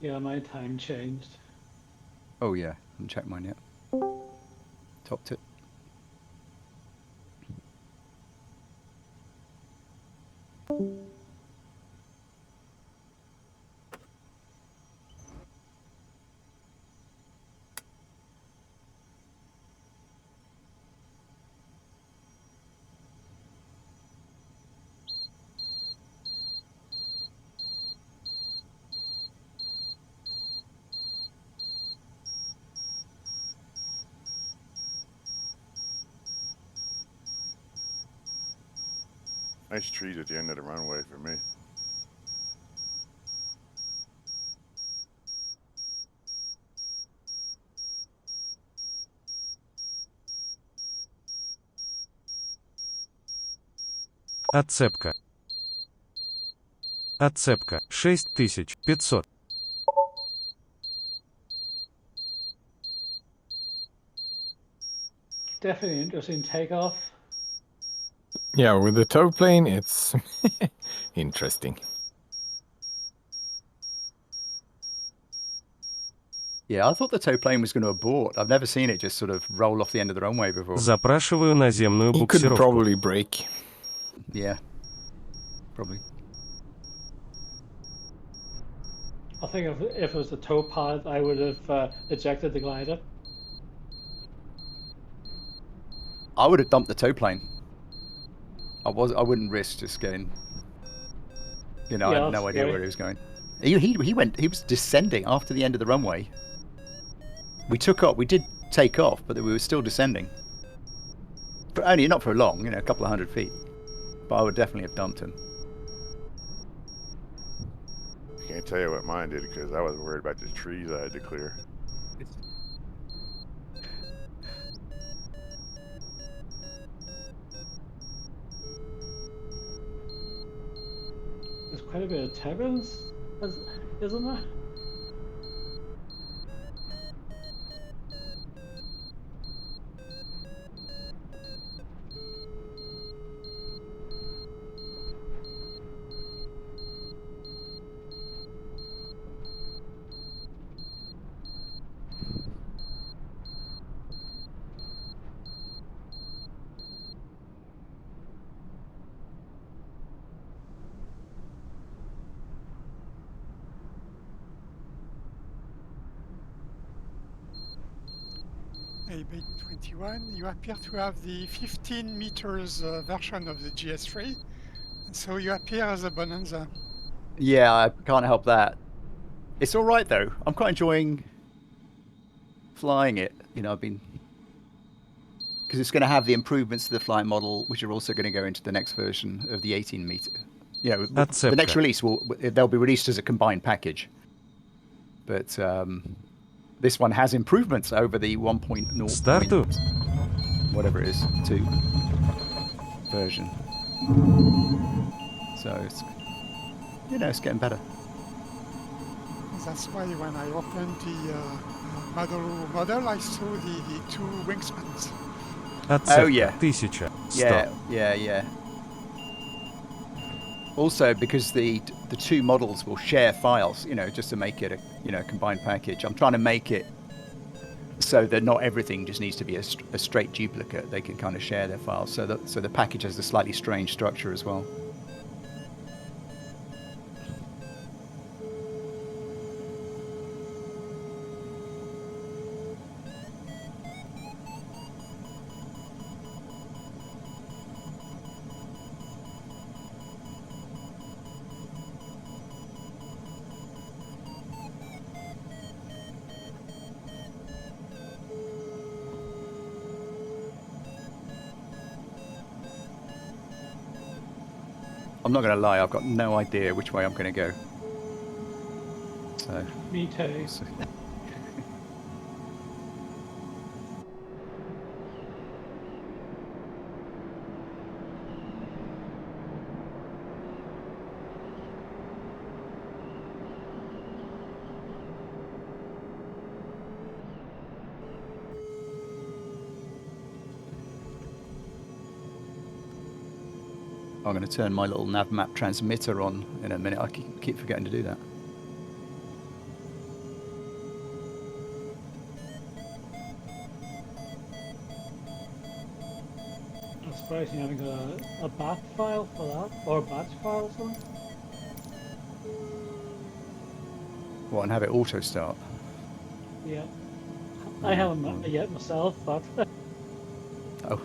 Yeah, my time changed. Oh yeah, I haven't checked mine yet. Topped it. Nice trees at the end of the runway for me. Отцепка. Отцепка. 6500. Definitely interesting takeoff. Yeah, with the tow plane, it's interesting. Yeah, I thought the tow plane was going to abort. I've never seen it just sort of roll off the end of the runway before. Запрашиваю наземную He could буксировку. probably break. Yeah, probably. I think if it was a tow pod, I would have ejected the glider. I would have dumped the tow plane. I wouldn't risk just getting. You know, I Yeah, had that's no idea scary. where he was going. He was descending after the end of the runway. We took off. We did take off, but we were still descending. But only not for long. You know, a couple of 100 feet. But I would definitely have dumped him. Can't tell you what mine did because I was worried about the trees I had to clear. There's quite a bit of turbulence, isn't there? AB21, you appear to have the 15 meters version of the GS3, so you appear as a bonanza. Yeah, I can't help that. It's all right though. I'm quite enjoying flying it. You know, I've been because it's going to have the improvements to the flight model, which are also going to go into the next version of the 18 meter. You know, the next Отцепка. release they'll be released as a combined package. But this one has improvements over the 1.0 Старту. whatever it is 2 version. So it's it's getting better. That's why when I opened the model, I saw the two wingspans. Отцепка. Oh yeah. 1100. Yeah. Also, because the two models will share files, just to make it a combined package. I'm trying to make it so that not everything just needs to be a straight duplicate. They can kind of share their files, so the package has a slightly strange structure as well. I'm not going to lie, I've got no idea which way I'm going to go. So, Me too. we'll see. I'm going to turn my little nav map transmitter on in a minute. I keep forgetting to do that. surprised you haven't got a bat file for that, or a batch file or something. What, and have it auto start? Yeah. I haven't yet myself, but Oh.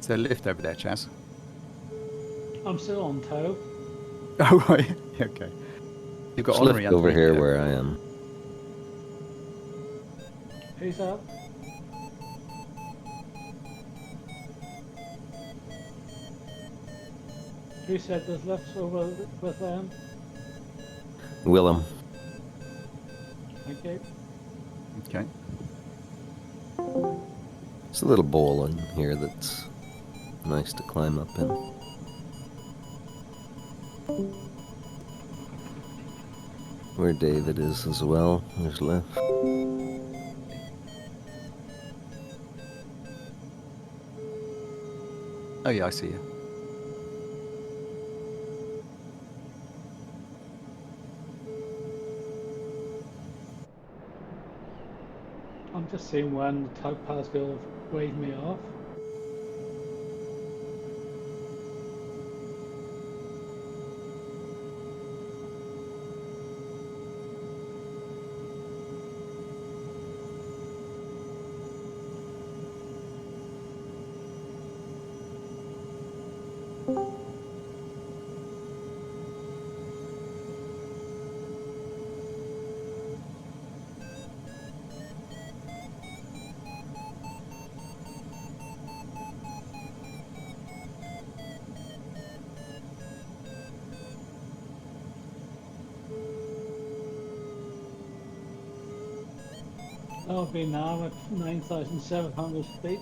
Is there a lift over there, Chaz? I'm still on tow. Oh, right. Okay. You've got There's honorary lift over underneath here you. where I am. Who's that? Who said there's lifts over with them? Willem. Okay. Okay. It's a little bowl in here that's nice to climb up in. Where David is as well. There's lift. Oh, yeah, I see you. I'm just seeing when the tug pass will wave me off. That'll be now at 9,700 feet.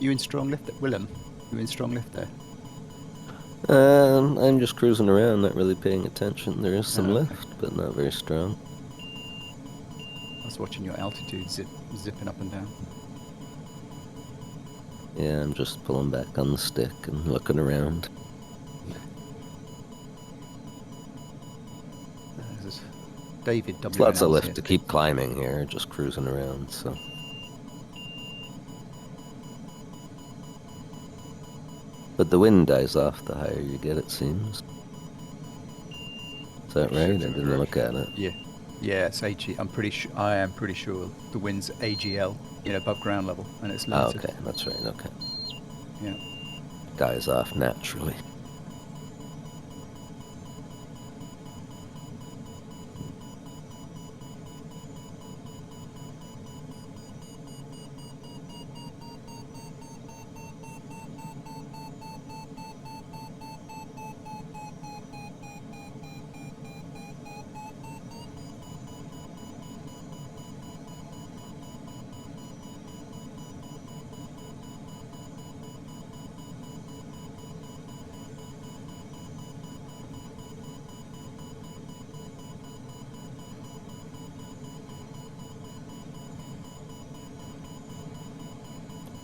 You in strong lift, Willem? You in strong lift there? I'm just cruising around, not really paying attention. There is some Oh, okay. lift, but not very strong. I was watching your altitude zipping up and down. Yeah, I'm just pulling back on the stick and looking around. This is David There's lots of WNL's lift here. to keep climbing here, just cruising around, so. But the wind dies off the higher you get, it seems. Is that right? I Shifts in the didn't look at it. Yeah, yeah, it's AG. I am pretty sure the wind's AGL, above ground level, and it's Oh, limited. okay, that's right, okay. Yeah. Dies off naturally.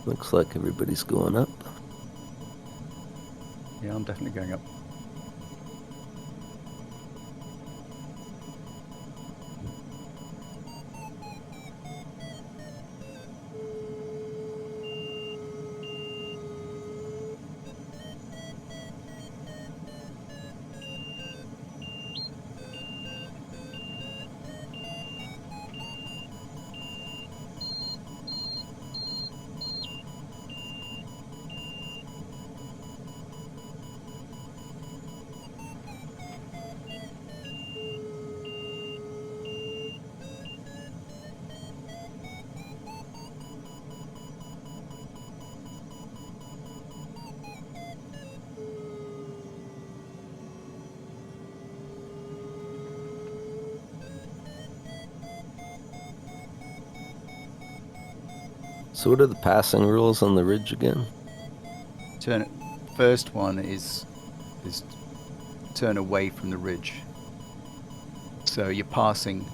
Looks like everybody's going up. Yeah, I'm definitely going up. So what are the passing rules on the ridge again? First one is turn away from the ridge. So if you're passing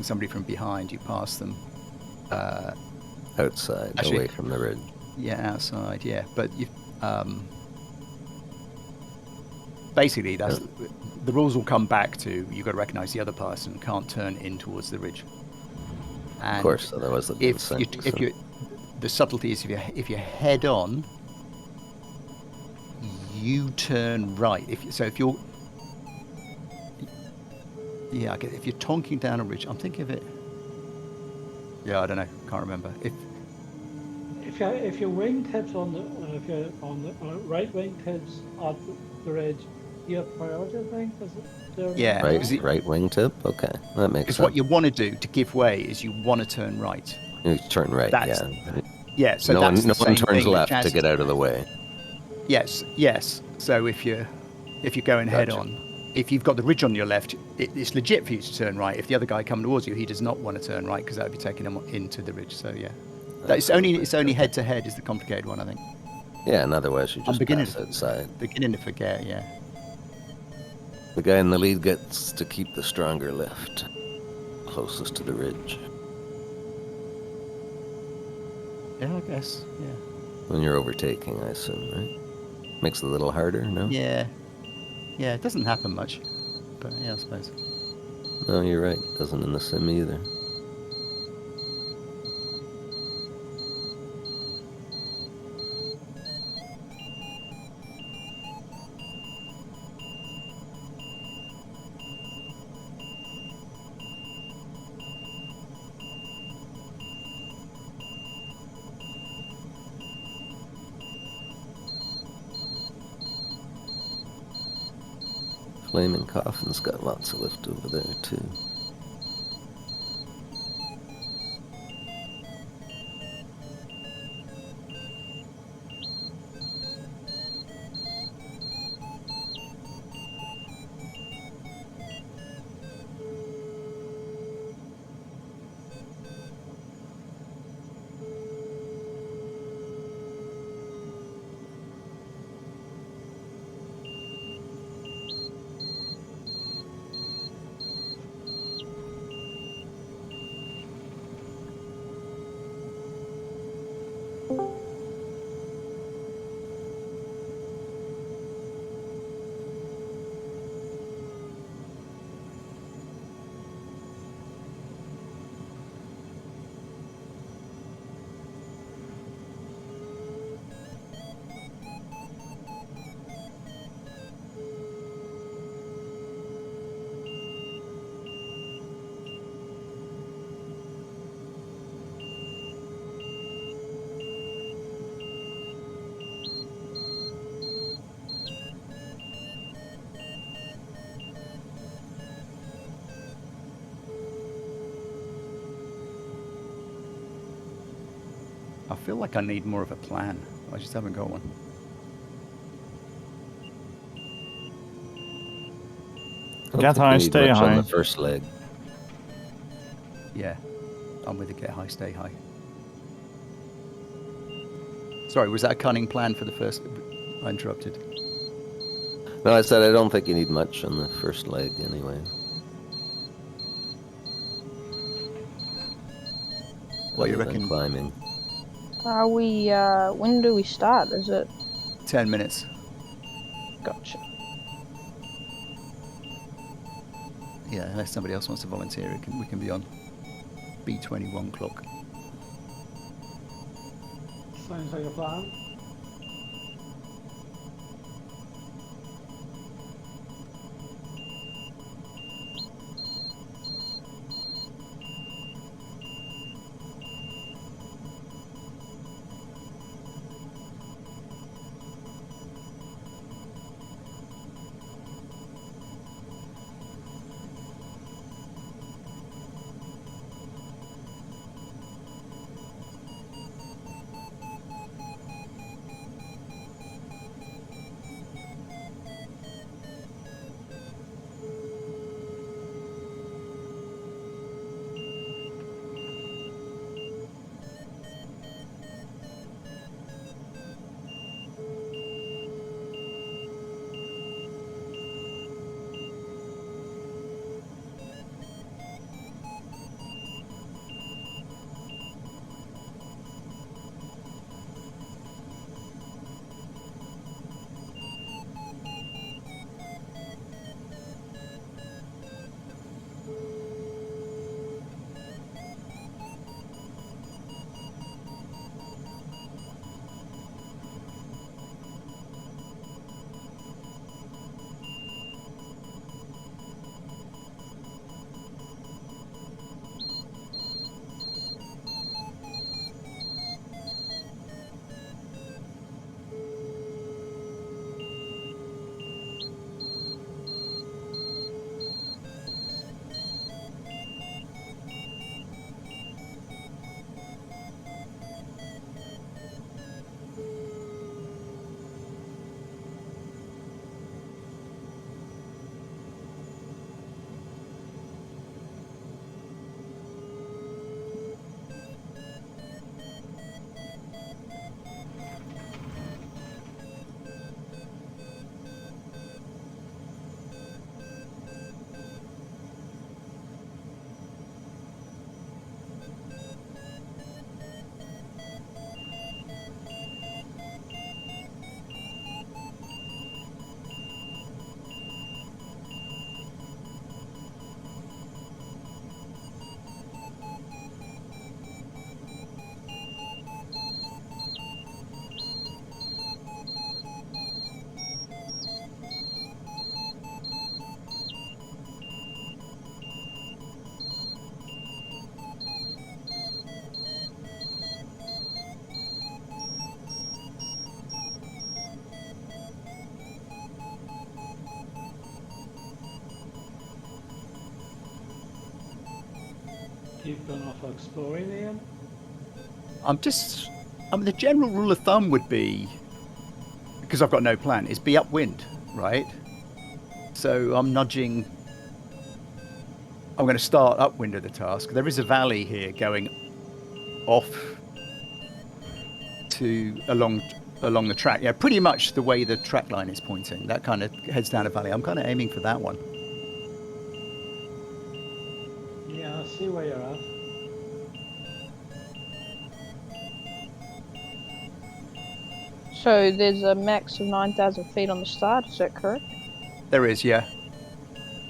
somebody from behind, you pass them. Outside, Actually- away from the ridge. Yeah, outside. Yeah, but you. Basically, that's the rules will come back to you've got to recognise the other person can't turn in towards the ridge. And Of course, otherwise they'll be the same. the subtlety is if you're head on, you turn right. If you're tonking down a ridge, I'm thinking of it. Yeah, I don't know, can't remember. If your wingtips on the if you're on the right wingtips at the ridge, you have priority, I think. Is it there? Yeah, Right, Is it- right wingtip? Okay, that makes Because sense. what you want to do to give way is you want to turn right. You turn right, That's- yeah. Yeah, so no that's one, no the one same turns thing that left Jazz to is get out of doing. the way. Yes. So if you're going head Gotcha. on, if you've got the ridge on your left, it's legit for you to turn right. If the other guy coming towards you, he does not want to turn right because that would be taking him into the ridge. So yeah, it's only head to head is the complicated one, I think. Yeah, and otherwise you I'm just beginning pass outside. beginning to forget. Yeah. The guy in the lead gets to keep the stronger lift, closest to the ridge. Yeah, I guess. Yeah. When you're overtaking, I assume, right? Makes it a little harder, no? Yeah. Yeah. It doesn't happen much, but yeah, I suppose. No, you're right. Doesn't in the sim either. Flaming Coffin's got lots of lift over there, too. I feel like I need more of a plan. I just haven't got one. Get I don't think high, we need stay much on high. the first leg. Yeah, I'm with the get high, stay high. Sorry, was that a cunning plan for the first? I interrupted. No, I said I don't think you need much on the first leg anyway. What do you other than reckon? climbing. Are we, when do we start? Is it? 10 minutes. Gotcha. Yeah, unless somebody else wants to volunteer, we can be on B21 clock. Sounds like a plan. Keep going off exploring, Ian. The general rule of thumb would be, because I've got no plan, is be upwind, right? So I'm going to start upwind of the task. There is a valley here going off to along the track. Yeah, pretty much the way the track line is pointing. That kind of heads down a valley. I'm kind of aiming for that one. Yeah, I see where you're at. So there's a max of 9,000 feet on the start, is that correct? There is, yeah.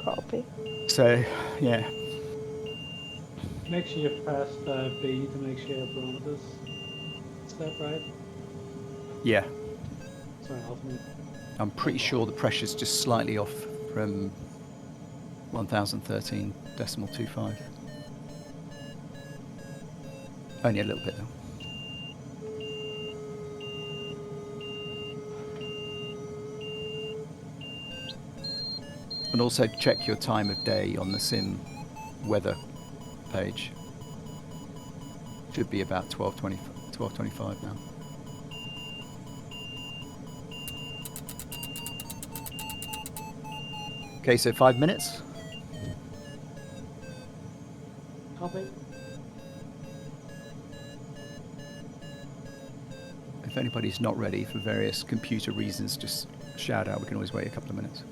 Copy. So, yeah. Make sure you press B to make sure your barometers step right. Yeah. Sorry, Alton. I'm pretty sure the pressure's just slightly off from 1013.25. Only a little bit though. And also check your time of day on the sim weather page. Should be about 12:25 12:25 now. Okay, so 5 minutes. Copy. If anybody's not ready for various computer reasons, just shout out. We can always wait a couple of minutes.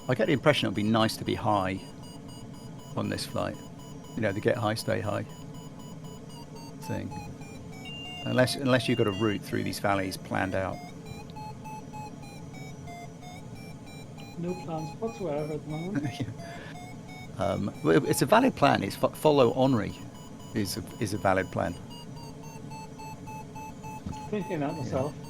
I get the impression it would be nice to be high on this flight. You know, the get high, stay high thing. Unless you've got a route through these valleys planned out. No plans whatsoever at the moment. Well, it's a valid plan. It's follow Henri is a valid plan. Thinking that myself. Yeah.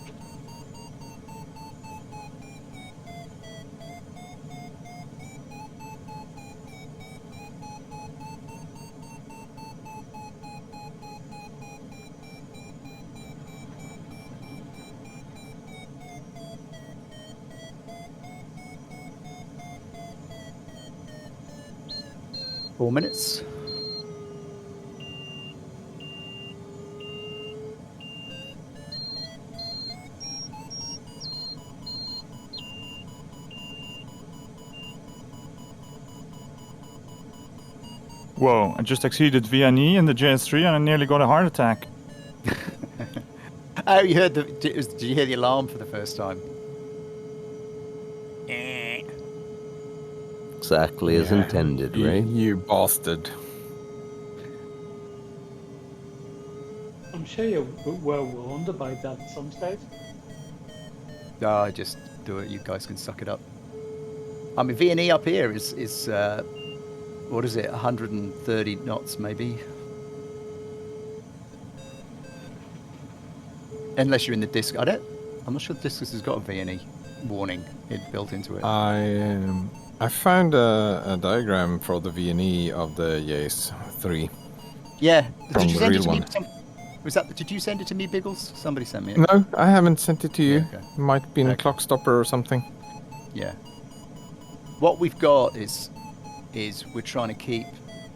4 minutes. Whoa, I just exceeded VNE in the JS3 and I nearly got a heart attack. Oh, you heard did you hear the alarm for the first time? Exactly as intended, right? You bastard. I'm sure you were warned about that at some stage. I just do it. You guys can suck it up. I mean, VNE up here is what is it? 130 knots, maybe. Unless you're in the disc. I'm not sure the Discus has got a VNE warning built into it. I found a diagram for the VNE of the Yace 3. Yeah. From Did you the send it real to me? one. Did you send it to me, Biggles? Somebody sent me it. No, I haven't sent it to you. Yeah, okay. Might be in a Okay. clock stopper or something. Yeah. What we've got is we're trying to keep,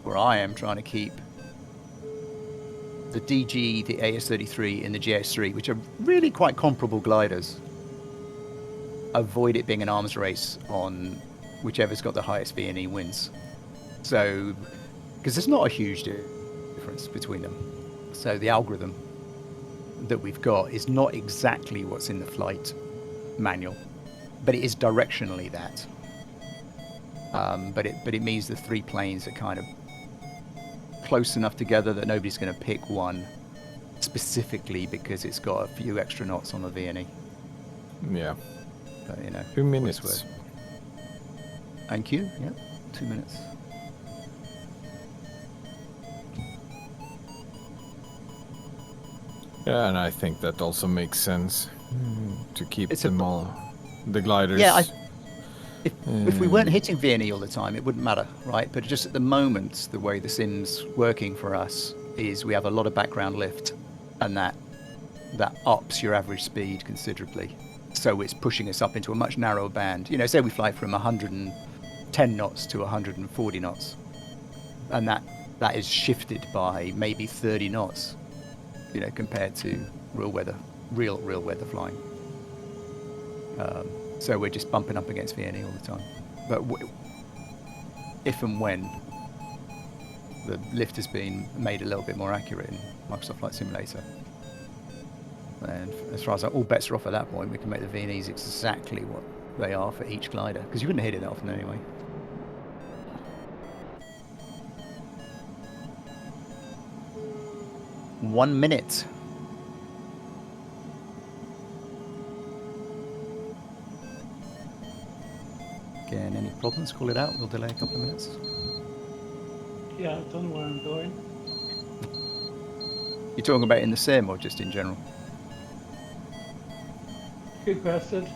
or I am trying to keep, the DG, the AS33, and the GS3, which are really quite comparable gliders. Avoid it being an arms race on whichever's got the highest VNE wins. So, because there's not a huge difference between them. So the algorithm that we've got is not exactly what's in the flight manual, but it is directionally that. But it means the three planes are kind of close enough together that nobody's going to pick one specifically because it's got a few extra knots on the VNE. Yeah. But, you know, 2 what's minutes. worth. Thank you. Yep, 2 minutes. Yeah, and I think that also makes sense to keep It's a them all, the gliders. Yeah, if we weren't hitting VNE all the time, it wouldn't matter, right? But just at the moment, the way the sim's working for us is we have a lot of background lift, and that ups your average speed considerably. So it's pushing us up into a much narrower band. You know, say we fly from 110 knots to 140 knots, and that is shifted by maybe 30 knots, you know, compared to real weather flying. So we're just bumping up against VNE all the time. But if and when the lift has been made a little bit more accurate in Microsoft Flight Simulator, and as far as all bets are off at that point, we can make the VNEs exactly what they are for each glider, because you wouldn't hit it that often anyway. One minute. Again, any problems, call it out. We'll delay a couple of minutes. Yeah, I don't know where I'm going. You're talking about in the sim or just in general? Good question.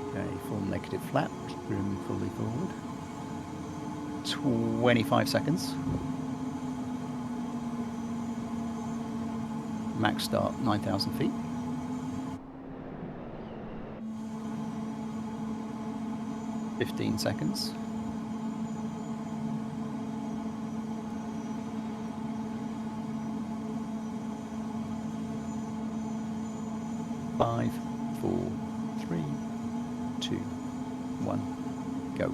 Okay, full negative flat, room fully forward. 25 seconds. Max start 9,000 feet. Fifteen seconds. Five, 4, 3, 2, 1, go.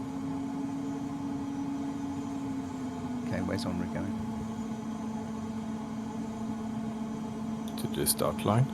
Okay, where's Henri going? To the start line.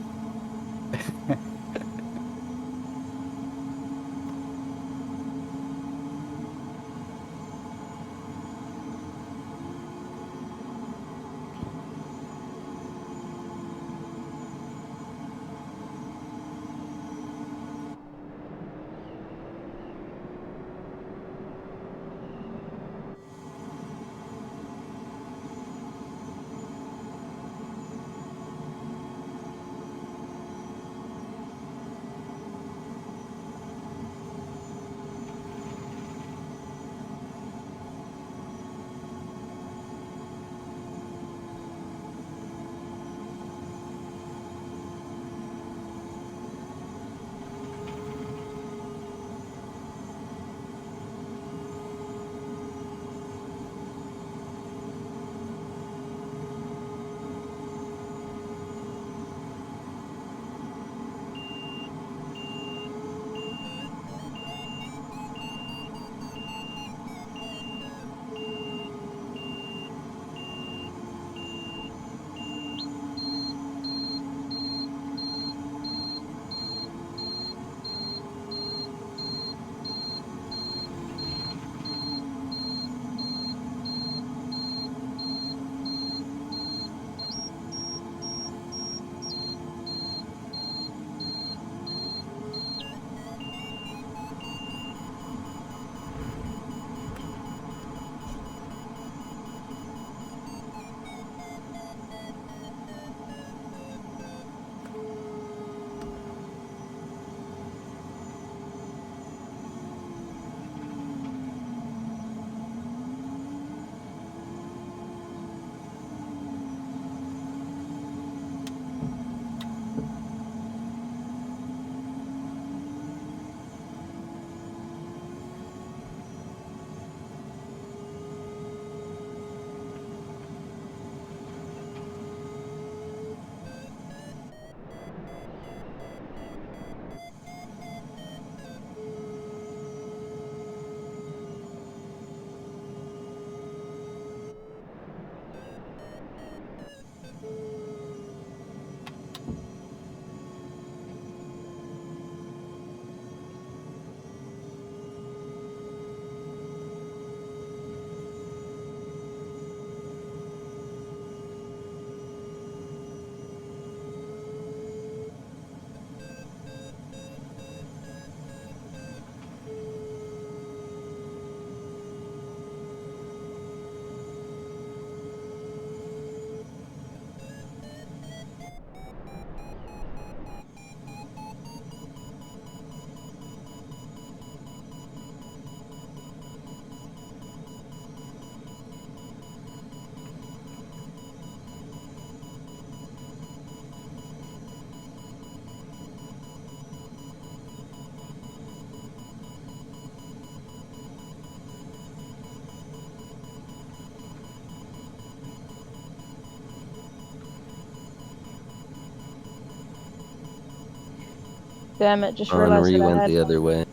Damn it, just realized Henri that I went had... the other way.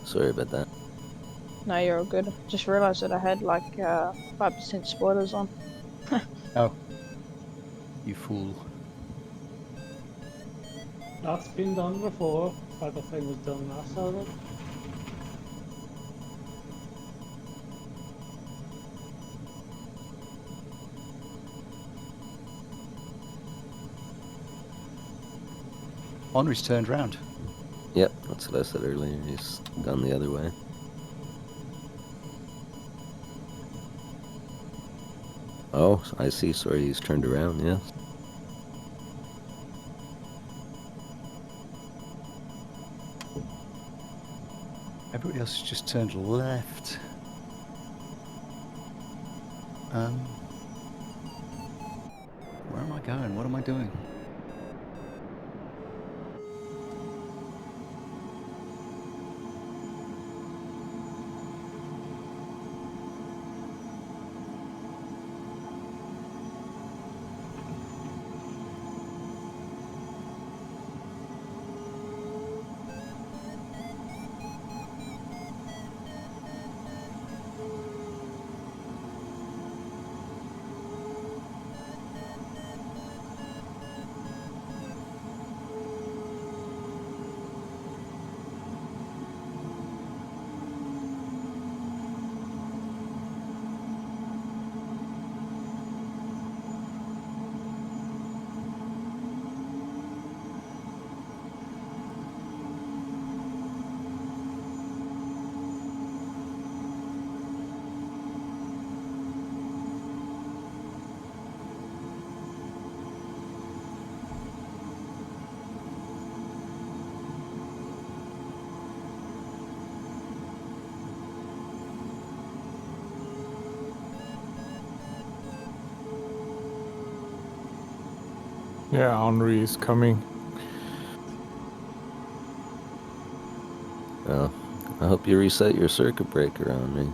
Sorry about that. No, you're all good. Just realized that I had like 5% spoilers on. Oh. You fool. That's been done before. That the thing was done last Saturday. Henri's turned round. Yep, that's what I said earlier. He's gone the other way. Oh, I see. Sorry, he's turned around, yes. Everybody else has just turned left. Where am I going? What am I doing? Yeah, Henri is coming. Oh, I hope you reset your circuit breaker on me.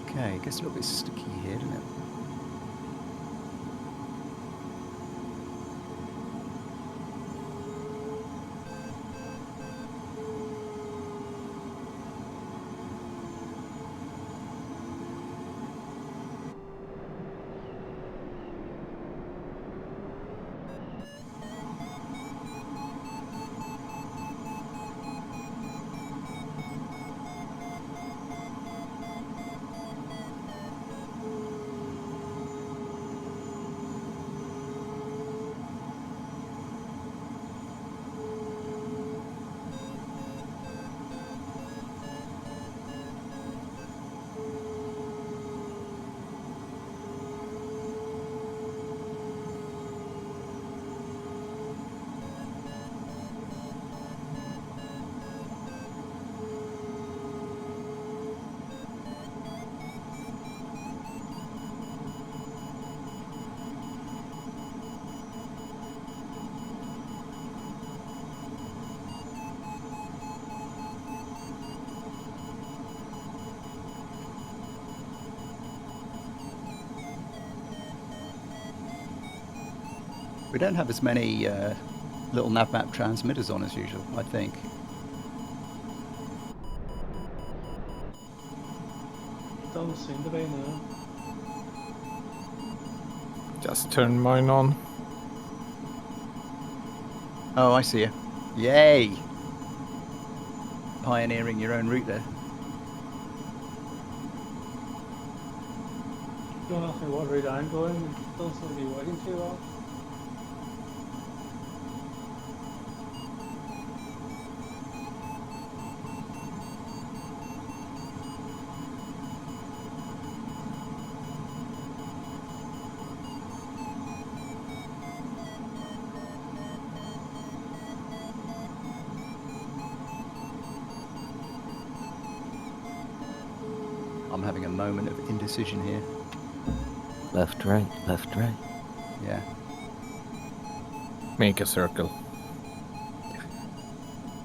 Okay, it gets a little bit sticky here, doesn't it? We don't have as many little nav map transmitters on as usual, I think. Don't seem to be now. Just turn mine on. Oh, I see you. Yay! Pioneering your own route there. Don't ask me what route I'm going. It don't seem to be working too well. I'm having a moment of indecision here. Left, right, left, right. Yeah. Make a circle.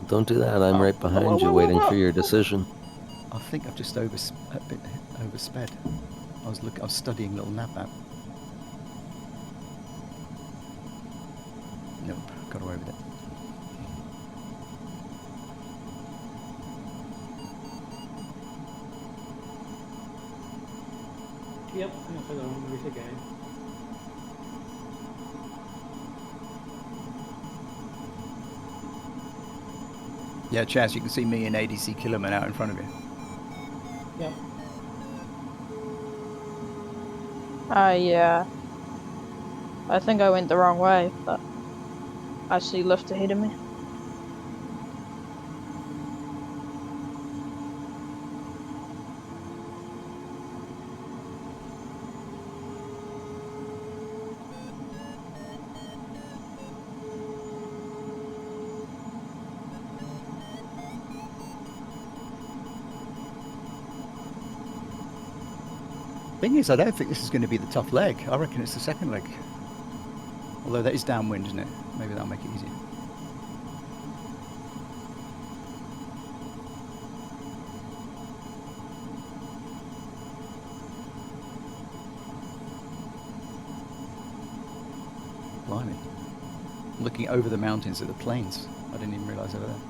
Don't do that. I'm right behind you, whoa, waiting whoa. for your decision. I think I've just a bit oversped. I was studying little nav map. Nope, got away with it. Yep, I'm gonna take the wrong route again. Yeah, Chaz, you can see me and ADC Killerman out in front of you. Yep. Yeah. I think I went the wrong way, but I see lift ahead of me. Thing is, I don't think this is going to be the tough leg. I reckon it's the second leg. Although that is downwind, isn't it? Maybe that'll make it easier. Blimey. Looking over the mountains at the plains. I didn't even realise they were there.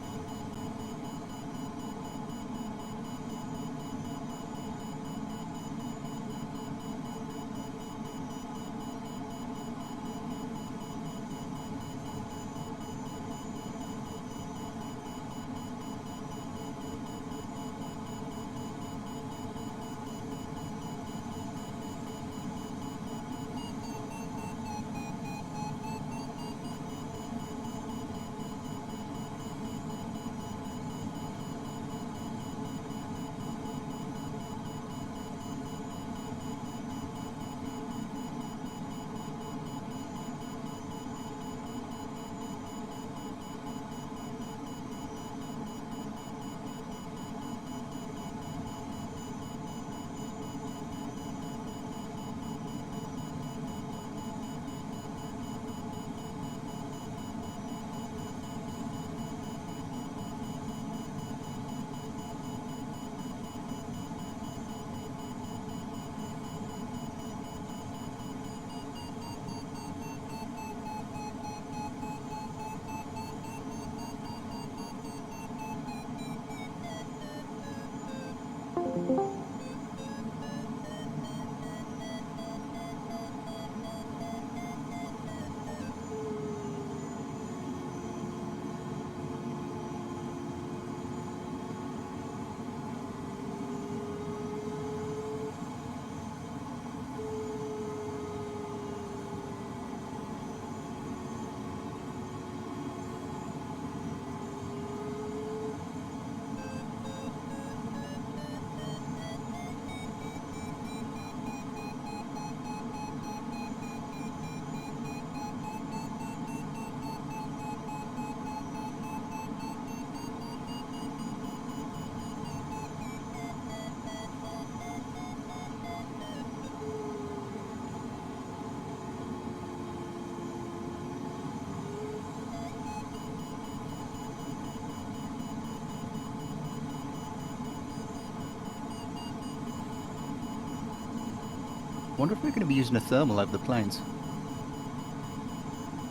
Wonder if we're going to be using a thermal over the plains.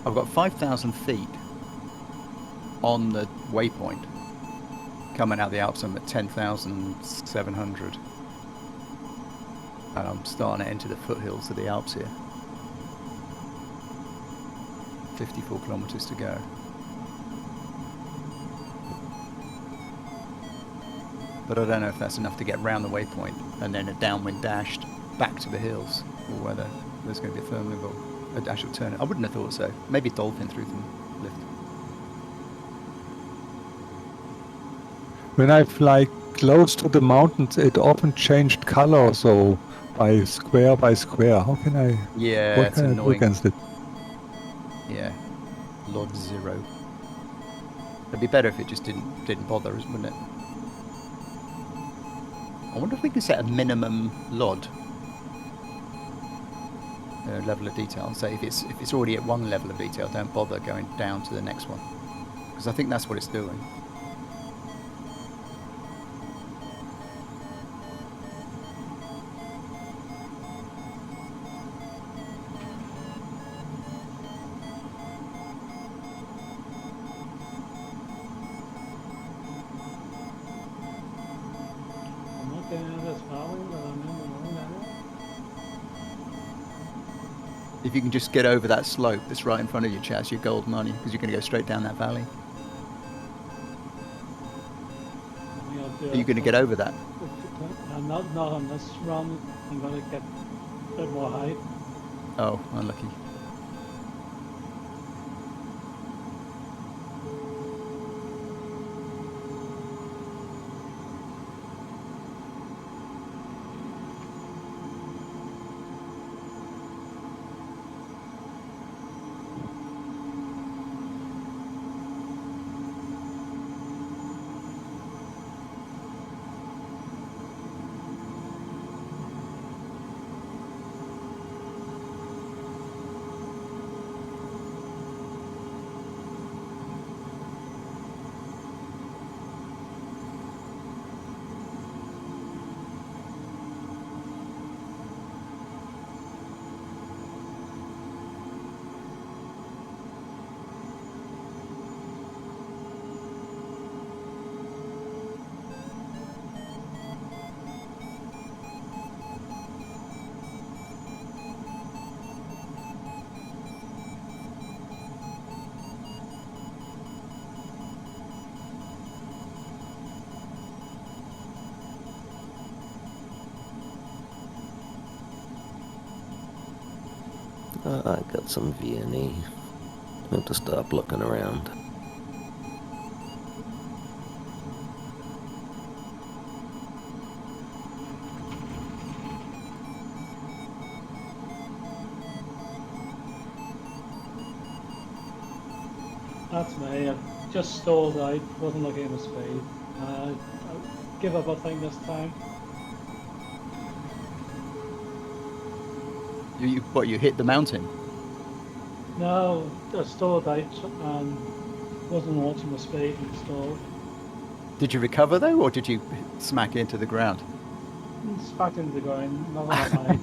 I've got 5,000 feet on the waypoint. Coming out the Alps, I'm at 10,700. And I'm starting to enter the foothills of the Alps here. 54 kilometers to go. But I don't know if that's enough to get round the waypoint and then a downwind dash back to the hills, or whether there's going to be a thermal involved. A dash of turn. I wouldn't have thought so. Maybe dolphin through the lift. When I fly close to the mountains, it often changed color, so by square. How can I? Yeah, What it's can I do annoying. against it? Yeah, LOD 0. It'd be better if it just didn't bother us, wouldn't it? I wonder if we can set a minimum LOD level of detail and say if it's already at one level of detail, don't bother going down to the next one, because I think that's what it's doing. If you can just get over that slope that's right in front of you, Chaz, you're gold money, because you're going to go straight down that valley. Are you going to get over that? Not on this run. I'm going to get a bit more height. Oh, unlucky. I got some VNE. I have to stop looking around. That's me. I just stalled out. Wasn't looking at the speed. I give up a thing this time. You hit the mountain? No, I stalled out and wasn't watching the speed and stalled. Did you recover though, or did you smack into the ground? It's back into the ground. Not enough height.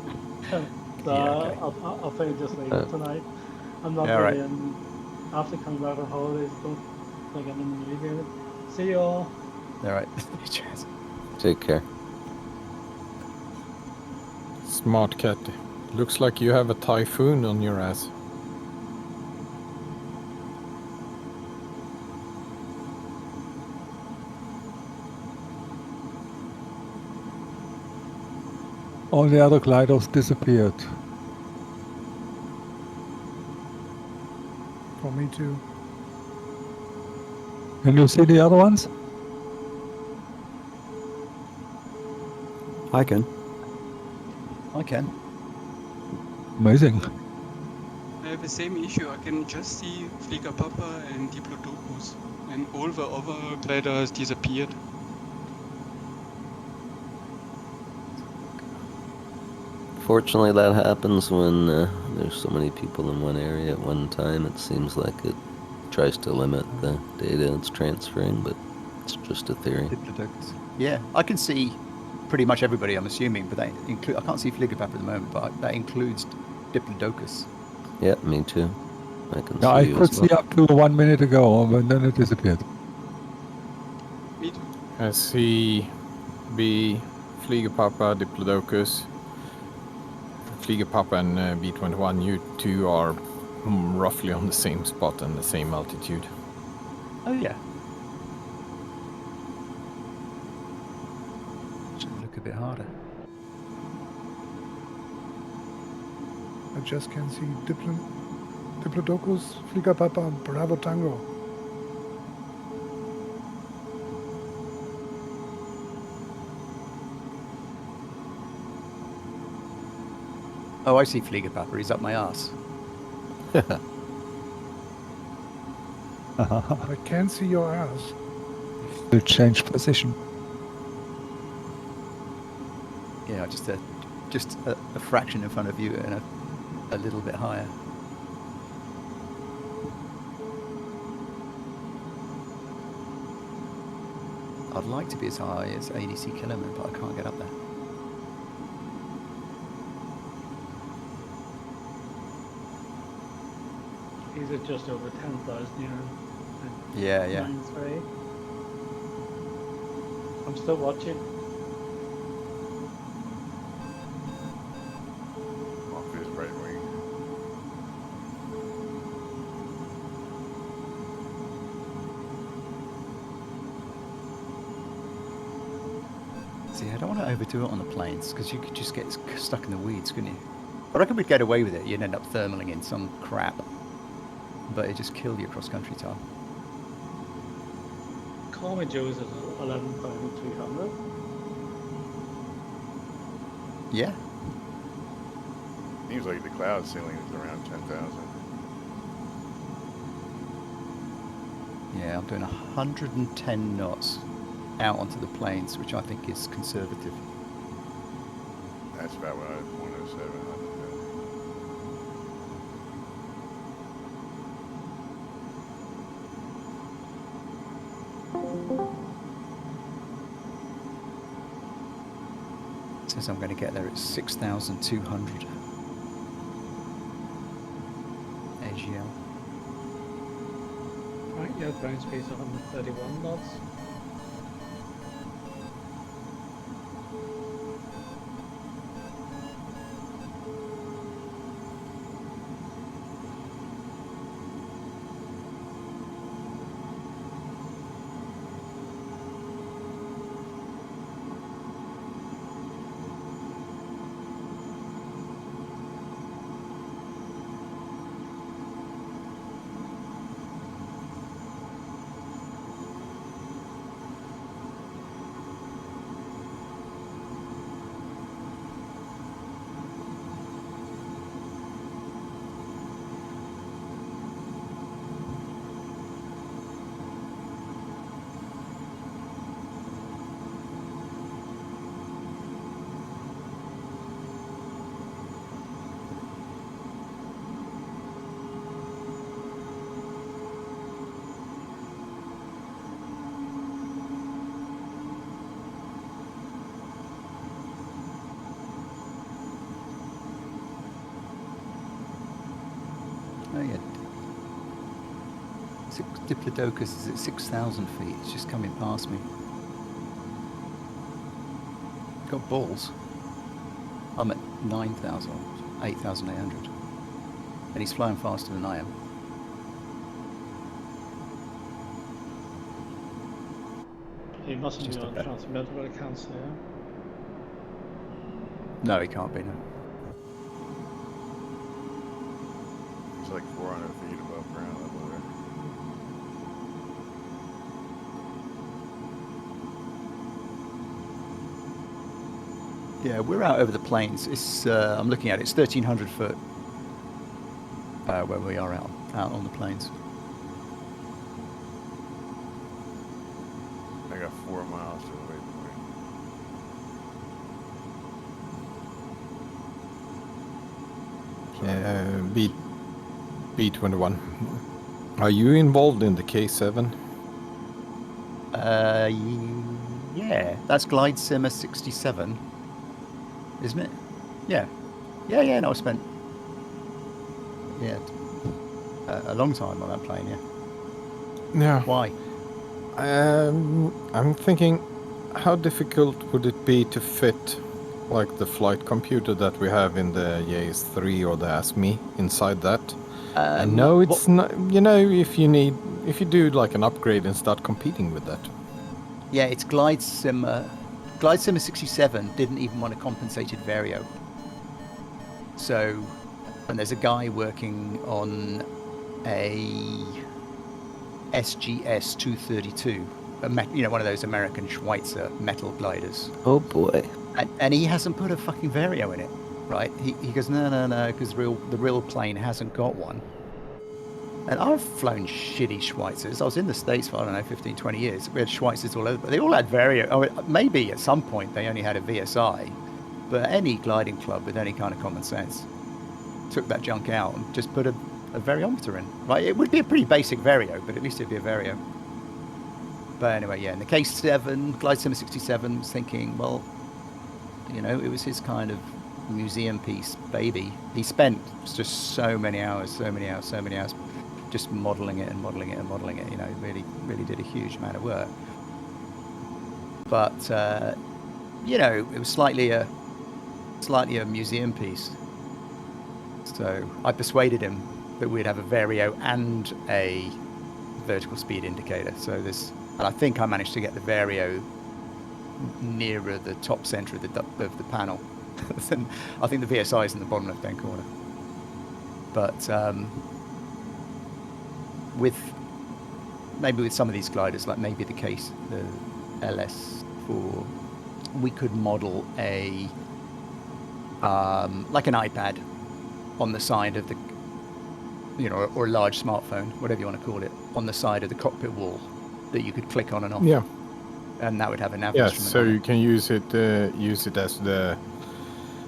So Yeah, okay. I'll think just leave it tonight. I'm not All right. really in. After coming back from holidays, don't think I'm in the mood here. See you all. All right. Cheers. Take care. Smart cat. Looks like you have a typhoon on your ass. All the other gliders disappeared. For me too. Can you see the other ones? I can. I can. Amazing. I have the same issue. I can just see Flieger Papa and Diplodocus, and all the other gliders disappeared. Fortunately, that happens when there's so many people in one area at one time. It seems like it tries to limit the data it's transferring, but it's just a theory. Diplodocus. Yeah, I can see pretty much everybody, I'm assuming, but I can't see Fligapap at the moment, but that includes Diplodocus. Yeah, me too. I can Yeah, see I you could as well. see up to 1 minute ago, but then it disappeared. Me too. I see B, Fliegerpapa, Diplodocus. Fliegerpapa and B21, you two are roughly on the same spot and the same altitude. Oh yeah. Should look a bit harder. I just can see Diplodocus, Flieger Papa, and Bravo Tango. Oh, I see Fligapapa. He's up my ass. I can't see your ass. Will change position. Yeah, just a fraction in front of you and a little bit higher. I'd like to be as high as ADC Killerman, but I can't get up there. He's at just over 10,000 here. Yeah, yeah. 9.3. I'm still watching. Off his right wing. See, I don't want to overdo it on the plains because you could just get stuck in the weeds, couldn't you? I reckon we'd get away with it. You'd end up thermaling in some crap, but it just kill your cross-country time. Call me Joe's is 11,200. Yeah. Seems like the cloud ceiling is around 10,000. Yeah, I'm doing 110 knots out onto the plains, which I think is conservative. That's about what I was 107. Says I'm going to get there at 6,200 AGL. Right, yeah, ground speed's 131 knots. Oh yeah. Diplodocus is at 6,000 feet. It's just coming past me. Got balls. I'm at 9,000, 8,800. And he's flying faster than I am. He mustn't Just be a on bit. transmitter, but I can't see him. No, he can't be, no. It's like 400 feet above ground level there. Yeah, we're out over the plains. It's I'm looking at it. It's 1,300 foot where we are out on the plains. I got 4 miles to the waypoint. B21. Are you involved in the K7? Yeah, that's Glide Simmer 67, isn't it? Yeah. Yeah, no, I spent a long time on that plane, yeah. Yeah. Why? I'm thinking, how difficult would it be to fit like the flight computer that we have in the Yates 3 or the ASME inside that? I know it's not, you know, if you do like an upgrade and start competing with that. Yeah, it's Glide Simmer. Glide Simmer 67 didn't even want a compensated Vario. So, and there's a guy working on a SGS 232, one of those American Schweitzer metal gliders. Oh boy. And he hasn't put a fucking Vario in it, right? He goes, no, because the real plane hasn't got one. And I've flown shitty Schweitzers. I was in the States for, 15, 20 years. We had Schweitzers all over, but they all had Vario. Oh, maybe at some point they only had a VSI, but any gliding club with any kind of common sense took that junk out and just put a variometer in, right? It would be a pretty basic Vario, but at least it'd be a Vario. But anyway, yeah, in the K7, Glide Simmer 67, was thinking, well, it was his kind of museum piece baby. He spent just so many hours just modeling it. Really did a huge amount of work. But it was slightly a museum piece. So I persuaded him that we'd have a Vario and a vertical speed indicator. So and I think I managed to get the Vario nearer the top center of the panel. Then I think the VSI is in the bottom left-hand corner. But with some of these gliders, like maybe the case, the LS4, we could model a like an iPad on the side of the, or a large smartphone, whatever you want to call it, on the side of the cockpit wall that you could click on and off. Yeah. And that would have a nav Yeah, instrument. so on you it. can use it as the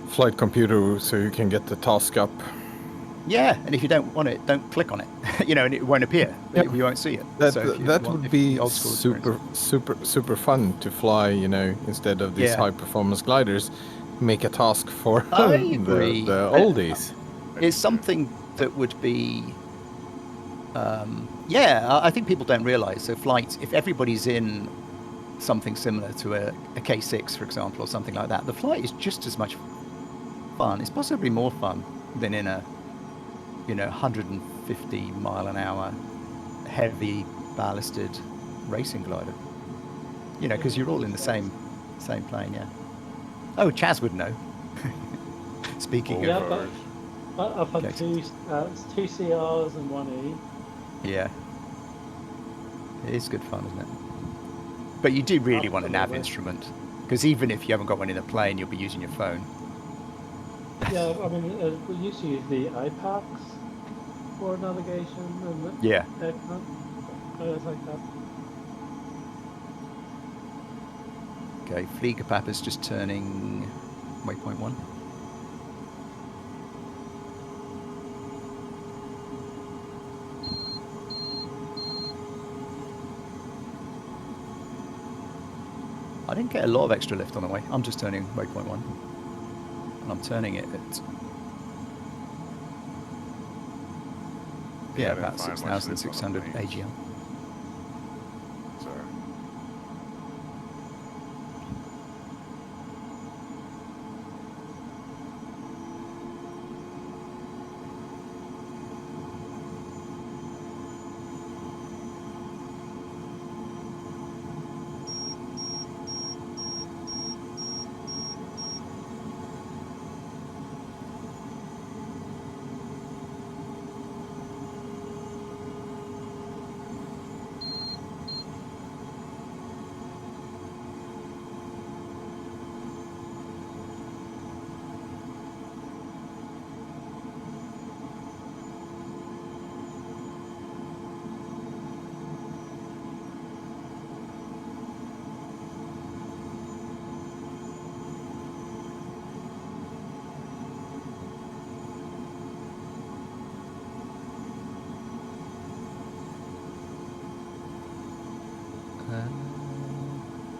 flight computer, so you can get the task up. Yeah, and if you don't want it, don't click on it. And it won't appear. Yep. You won't see it. That So if you that want- would if be the old school experience. super fun to fly. Instead of these Yeah. high performance gliders, make a task for I agree. the oldies. It's something that would be. I think people don't realise. So flights, if everybody's in something similar to a K6, for example, or something like that, the flight is just as much fun. It's possibly more fun than in a 150 mile an hour heavy ballasted racing glider. Because you're all in the same plane. Yeah. Oh, Chaz would know. Speaking Yeah, of. but I've had Okay. two CRs and one E. Yeah. It is good fun, isn't it? But you do really want a nav Absolutely. instrument, because even if you haven't got one in a plane, you'll be using your phone. Yeah, I mean, we used to use the iPads for navigation and Yeah. that. I was like that. Okay, Fliegerpapa's just turning waypoint 1. I didn't get a lot of extra lift on the way. I'm just turning waypoint 1. And I'm turning it at Yeah, I didn't about find much 6,600 lift on the AGL. Sorry.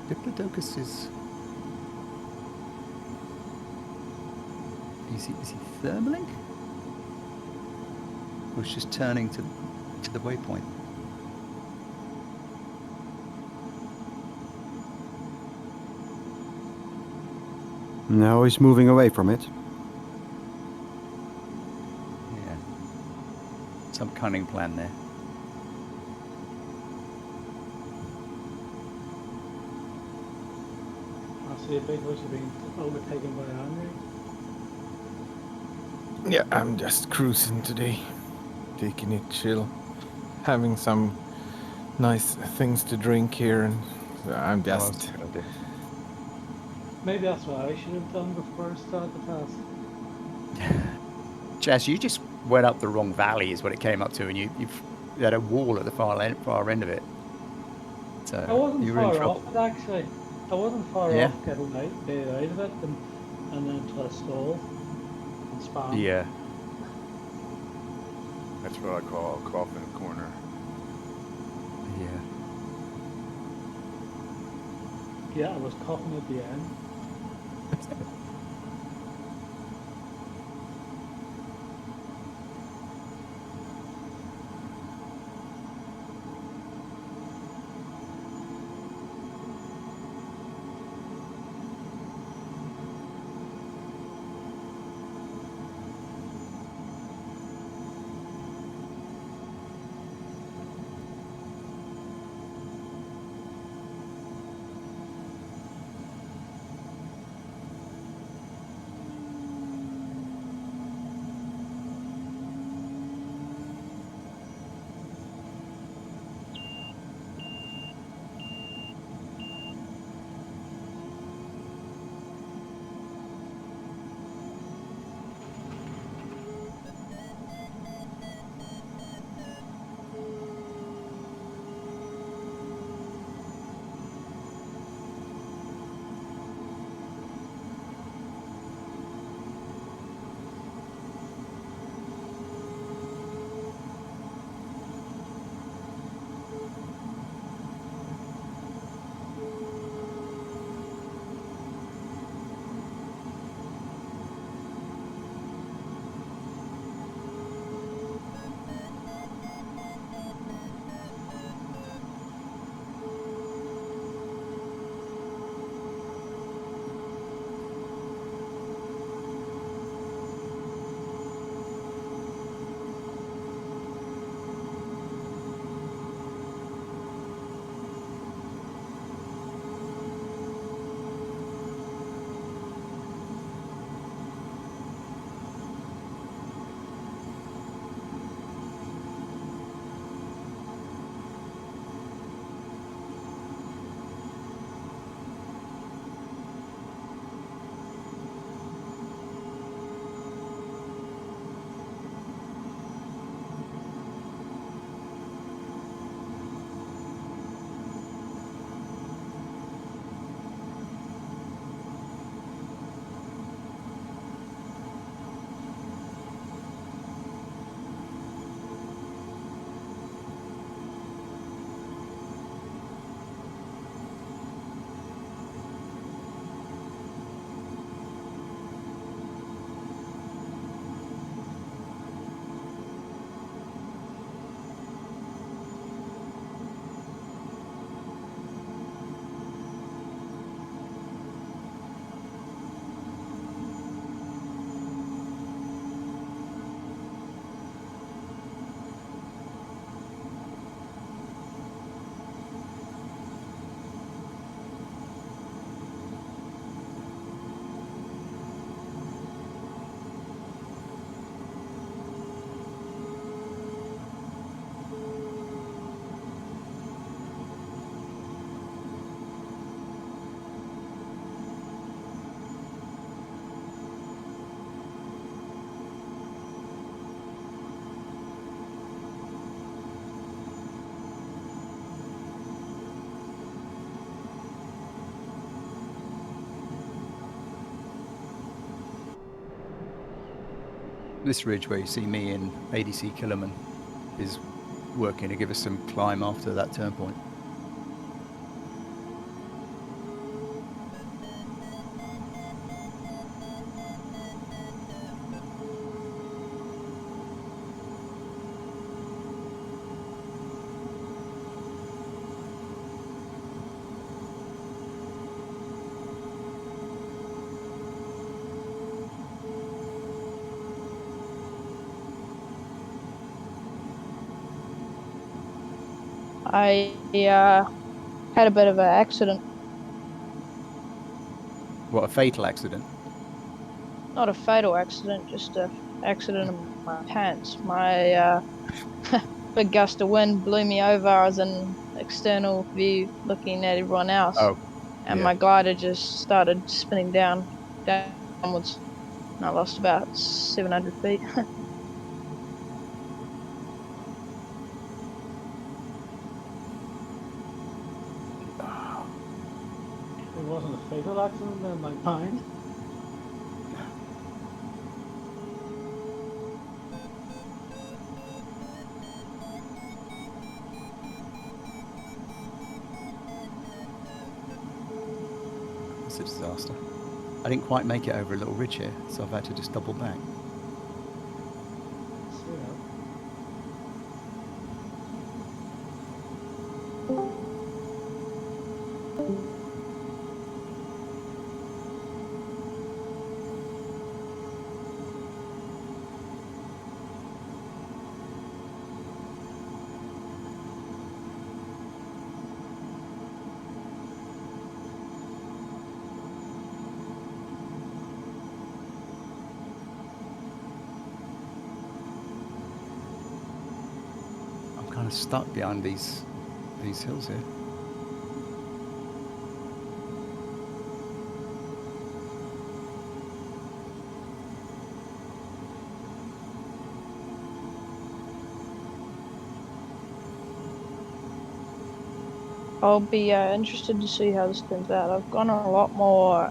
Diplodocus is he thermaling? Or is just turning to the waypoint? No, he's moving away from it. Yeah. Some cunning plan there. I see a big bush being overtaken by Henry. Yeah, I'm just cruising today, taking it chill, having some nice things to drink here, and I'm just. Maybe that's what I should have done before I started the task. Jazz, you just went up the wrong valley is what it came up to, and you had a wall at the far end of it. So I wasn't you were in far trouble. off it actually. I wasn't far Yeah. off getting out of it and then to a stall and spam. Yeah. That's what I call a coffin corner. Yeah. Yeah, I was coughing at the end. This ridge where you see me in ADC Killerman is working to give us some climb after that turn point. I had a bit of an accident. What, a fatal accident? Not a fatal accident, just a accident in my pants. My big gust of wind blew me over. I was in external view looking at everyone else. Oh, and yeah. my glider just started spinning downwards. And I lost about 700 feet. It wasn't a fatal accident then, like mine. It's a disaster. I didn't quite make it over a little ridge here, so I've had to just double back. See that? I'm kind of stuck behind these hills here. I'll be interested to see how this turns out. I've gone a lot more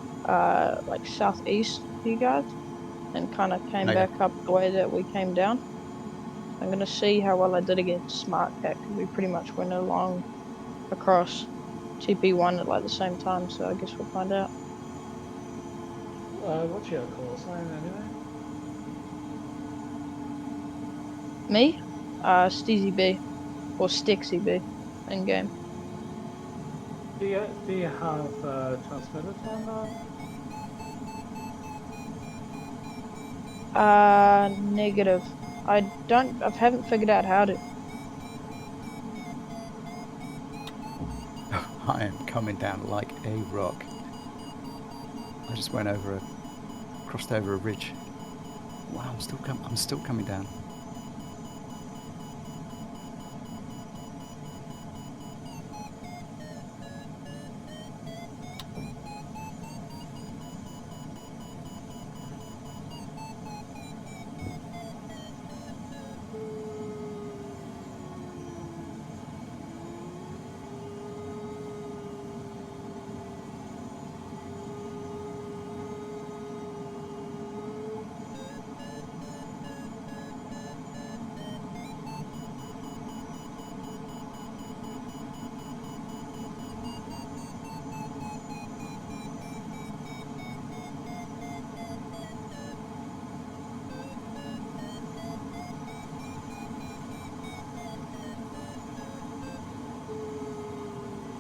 like southeast for you guys and kind of came Oh, yeah. back up the way that we came down. I'm going to see how well I did against Smart Cat because we pretty much went along across TP1 at like the same time, so I guess we'll find out. What's your call sign anyway? Me? Steezy B or Stixy B in game. Do you have transmitters on that? Negative. I haven't figured out how to. I am coming down like a rock. I just went crossed over a ridge. Wow, I'm still coming down.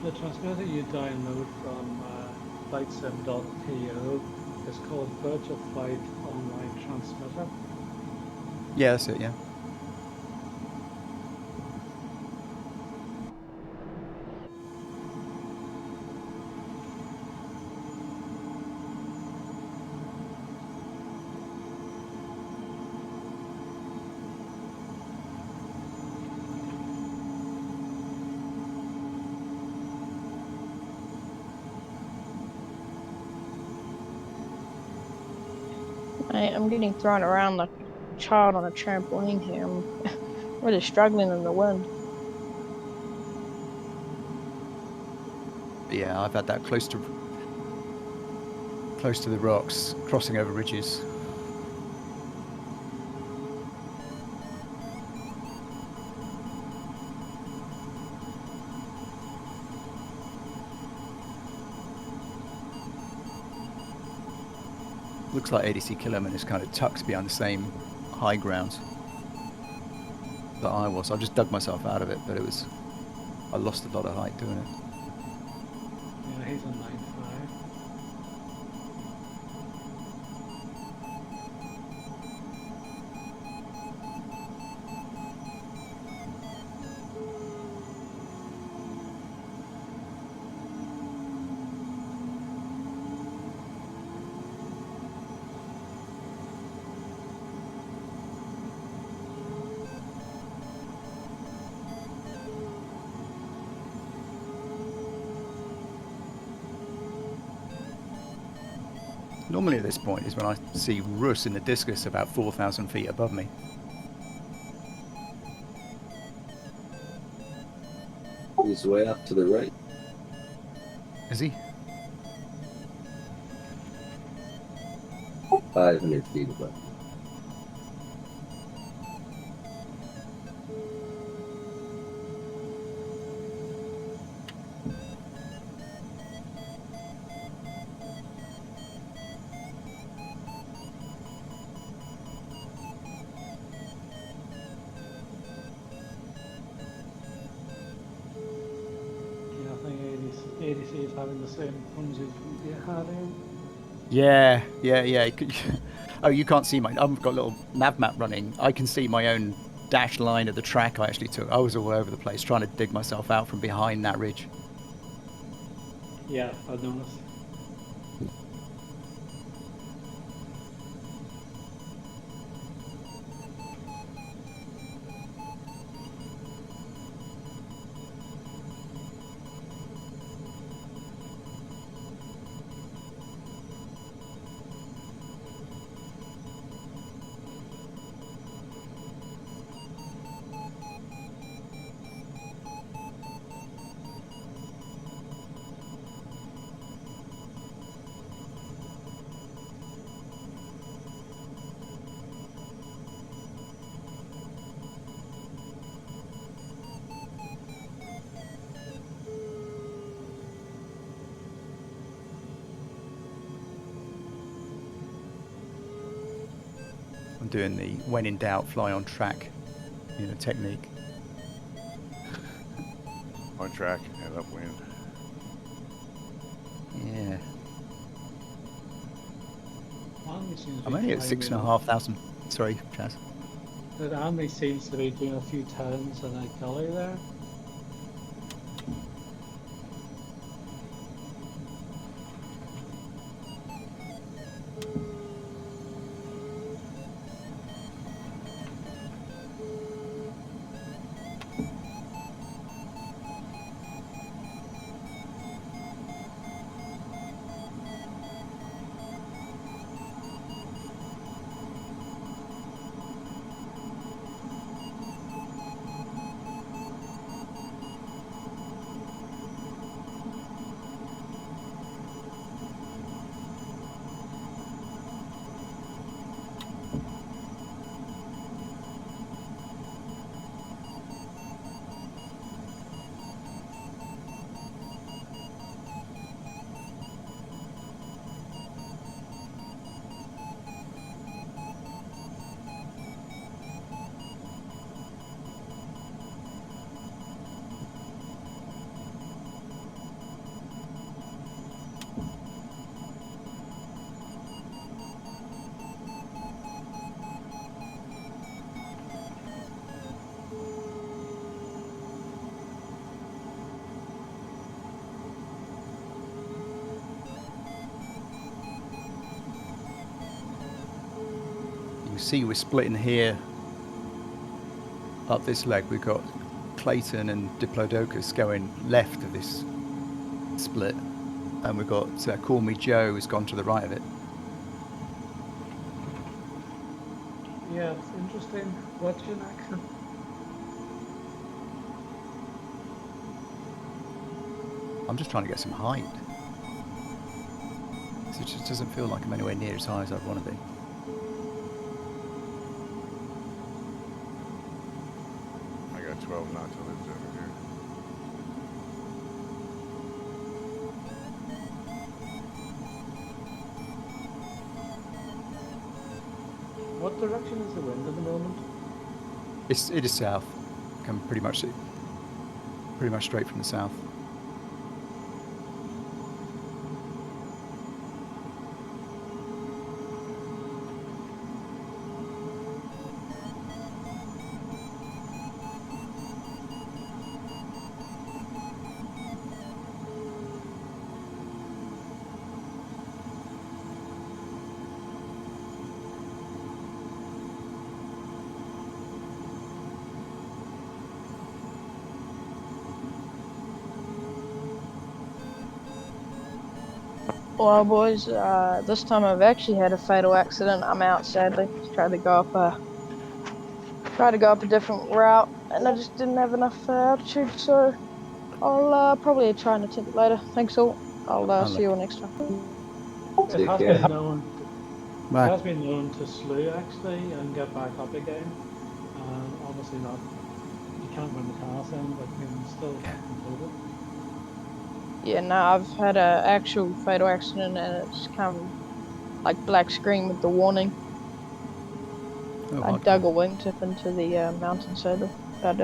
The transmitter you download from flightsim.to is called Virtual Flight Online Transmitter. Yeah, that's it, yeah. I'm getting thrown around like a child on a trampoline here. I'm really struggling in the wind. Yeah, I've had that close to the rocks, crossing over ridges. Looks like ADC Killerman is kind of tucked behind the same high ground that I was. I just dug myself out of it, but I lost a lot of height doing it. Yeah, he's on 9.5. Normally at this point is when I see Russ in the discus about 4,000 feet above me. He's way up to the right. Is he? 500 feet above. Yeah, I think ADC is having the same problems you had in. Yeah. Oh, you can't see mine. I've got a little nav map running. I can see my own dashed line of the track I actually took. I was all over the place trying to dig myself out from behind that ridge. Yeah, I've noticed. I'm doing the when in doubt fly on track, technique. On track and upwind. Yeah. Army seems to I'm be only at flying 6,500. Sorry, Chaz. The army seems to be doing a few turns in a gully there. You see we're splitting here up this leg. We've got Clayton and Diplodocus going left of this split, and we've got Call Me Joe who's gone to the right of it. Yeah, it's interesting watching action. I'm just trying to get some height. It just doesn't feel like I'm anywhere near as high as I'd want to be. I got 12 knots of lift over here. What direction is the wind at the moment? It is south. Come pretty much straight from the south. Well, boys, this time I've actually had a fatal accident. I'm out, sadly. Tried to go up a different route, and I just didn't have enough altitude. So I'll probably try and attempt it later. Thanks all. I'll see you all next time. It has been known. It Bye. has been known to slew actually and get back up again. Obviously not. You can't win the pass then, but you can still complete it. Yeah, no, I've had a actual fatal accident, and it's come like black screen with the warning. Oh, I hardcore. dug a wingtip into the mountain, sadly, but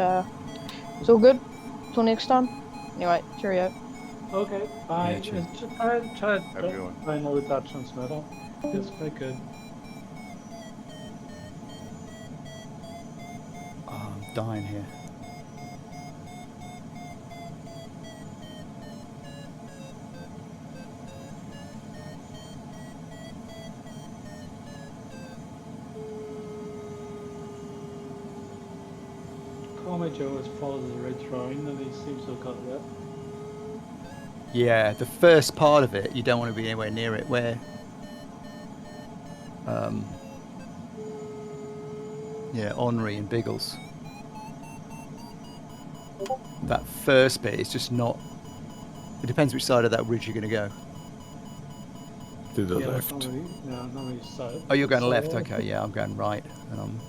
it's all good. Till next time. Anyway, cheerio. Okay, bye. Yeah, cheers. Just try Have a good one. try another that transmitter. It's quite good. Oh, I'm dying here. Call me Joe has followed the ridge round and he seems to have got it. Yeah, the first part of it, you don't want to be anywhere near it. Where, yeah, Henri and Biggles. That first bit is just not. It depends which side of that ridge you're going to go. To the Yeah, left. not really south. Oh, you're going So, left. Okay, yeah, I'm going right, and I'm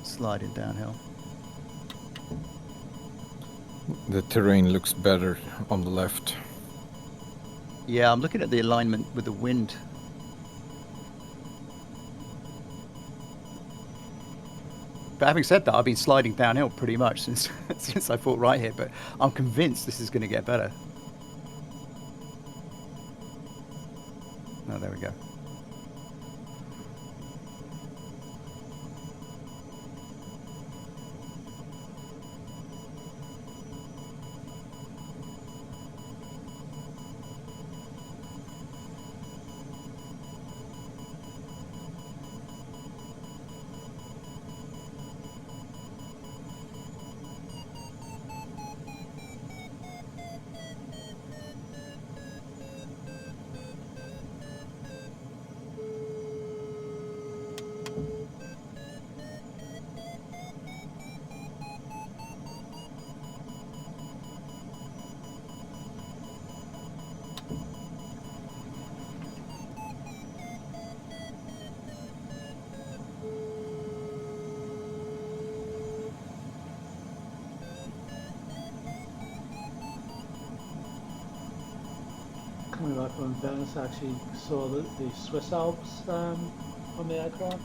sliding downhill. The terrain looks better on the left. Yeah, I'm looking at the alignment with the wind. But having said that, I've been sliding downhill pretty much since since I fought right here. But I'm convinced this is going to get better. Oh, there we go. coming back from Venice, actually saw the Swiss Alps on the aircraft.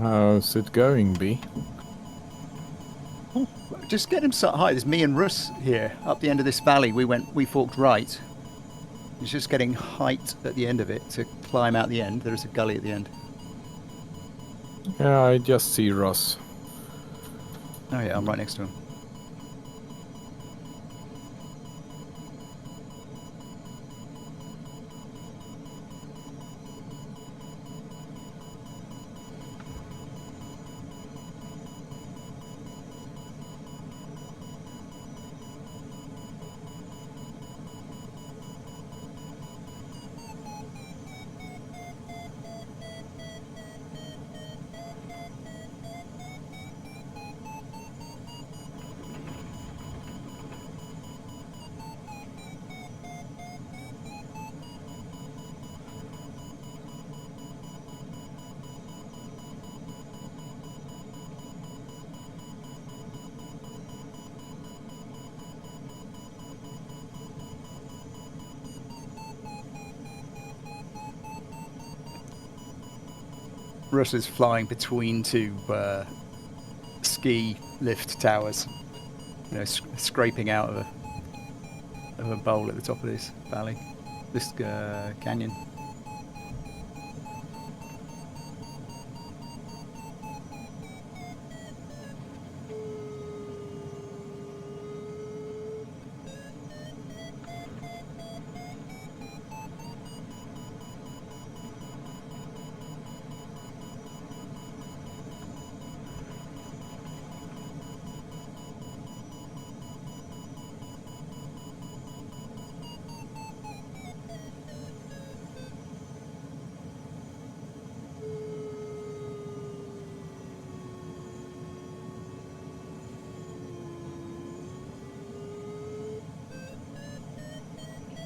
How's it going, B? Just get him so high. There's me and Russ here up the end of this valley. We forked right. He's just getting height at the end of it to climb out the end. There's a gully at the end. Yeah, I just see Ross. Oh yeah, I'm right next to him. Russ is flying between two ski lift towers, you know, scraping out of a bowl at the top of this valley, this canyon.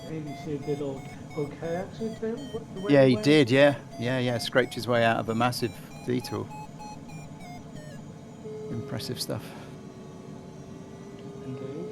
ABC did okay actually too. Yeah, he did. Yeah. Scraped his way out of a massive detour. Impressive stuff. Indeed.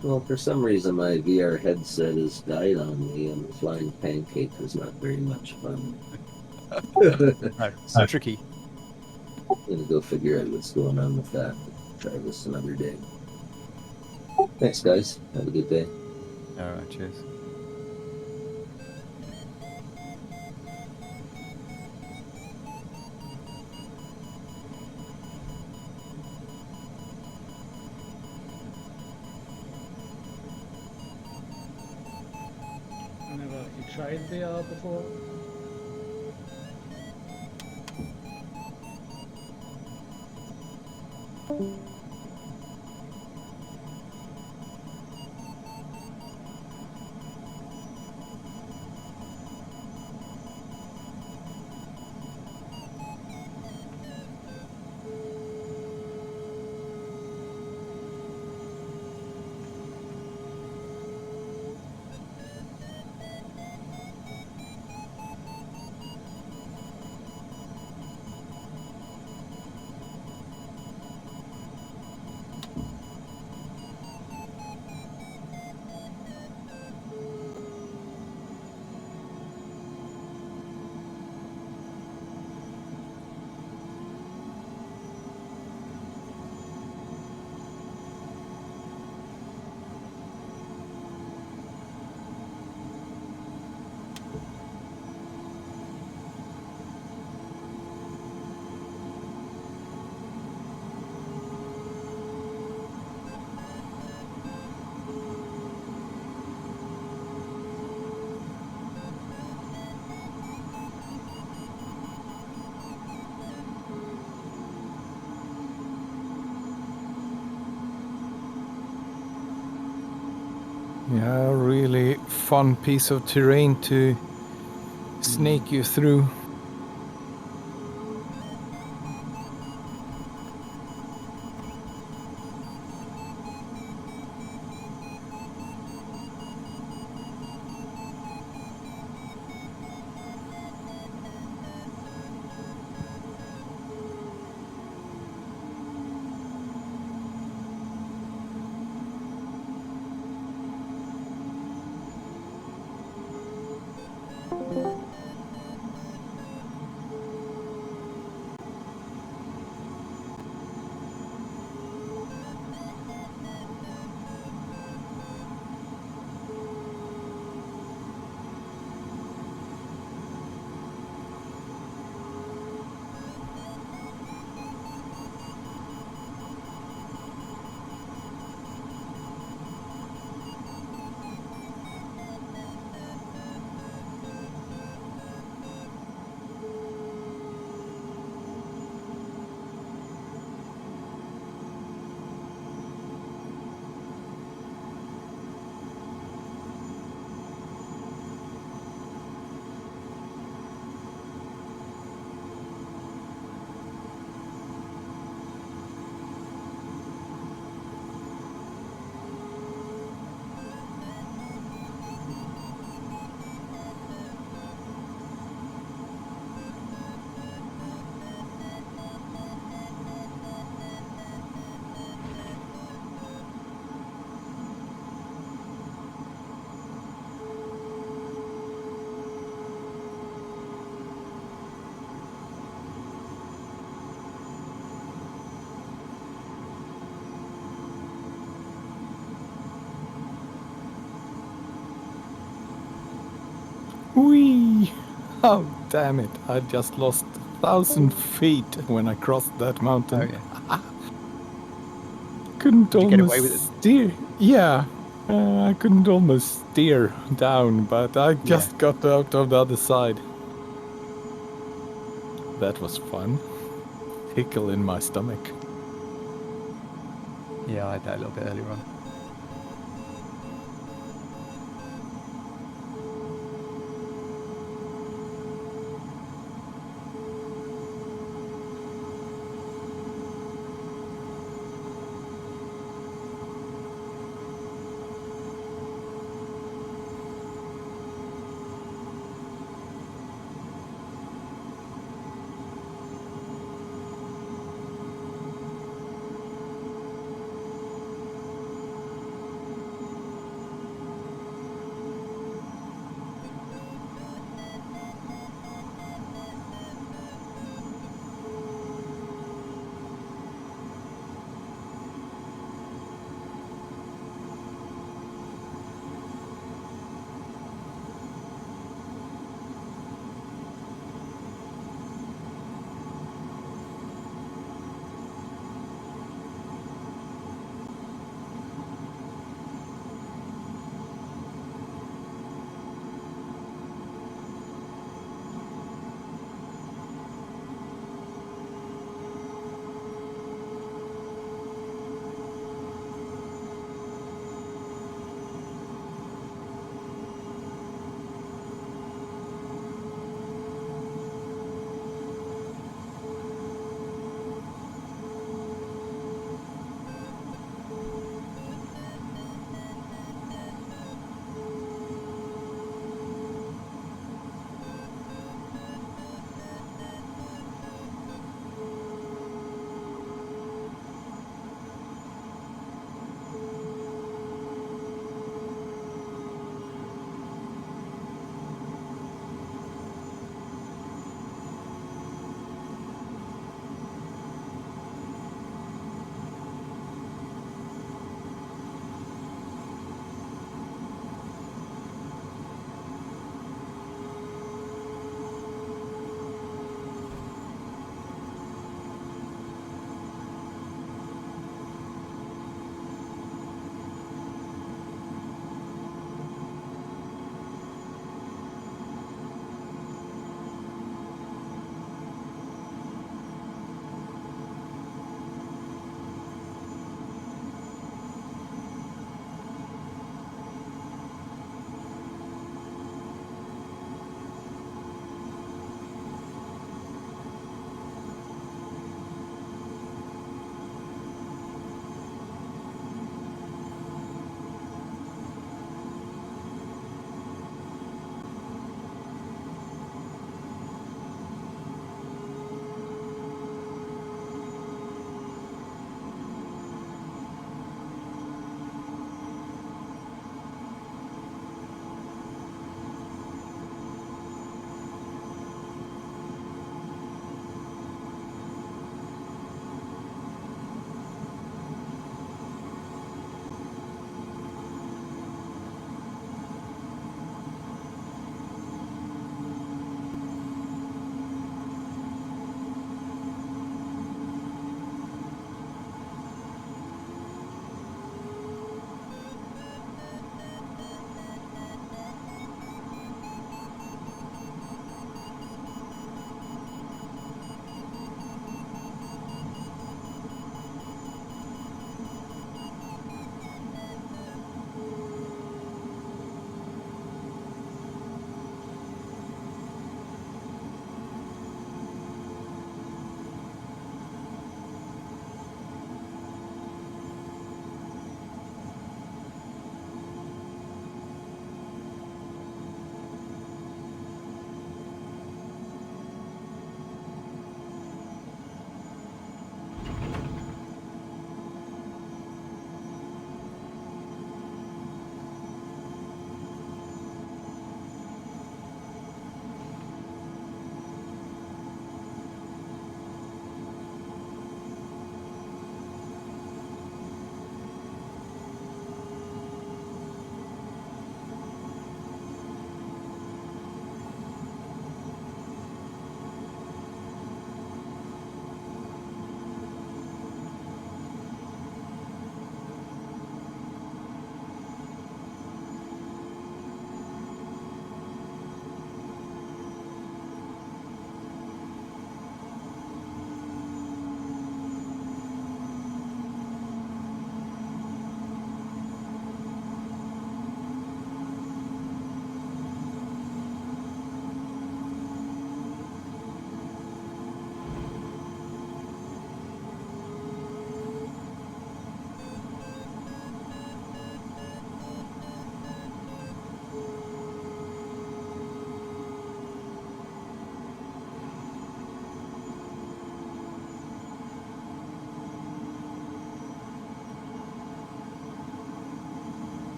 Well, for some reason my VR headset has died on me and the flying pancake was not very much fun. So tricky. I'm gonna go figure out what's going on with that. Try this another day. Thanks, guys. Have a good day. All right, cheers. Whenever you tried VR before. Yeah, really fun piece of terrain to snake you through. Whee! Oh, damn it. I just lost 1,000 feet when I crossed that mountain. Oh, yeah. Couldn't Did you get away almost with it? steer. Yeah, I couldn't almost steer down, but I just got out of the other side. That was fun. Tickle in my stomach. Yeah, I had that a little bit earlier on.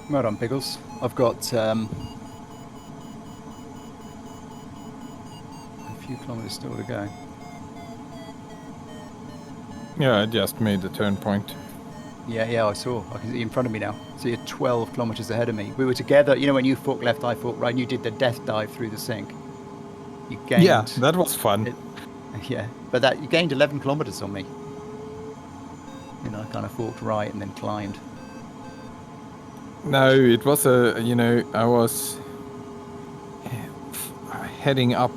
Right on, Pickles. I've got a few kilometers still to go. Yeah, I just made the turn point. Yeah, I saw. I can see you in front of me now. So you're 12 kilometers ahead of me. We were together. You know when you fork left, I fork right, and you did the death dive through the sink. You gained. Yeah, that was fun. Yeah, but that you gained 11 kilometers on me. You know, I kind of forked right and then climbed. No, it was I was heading up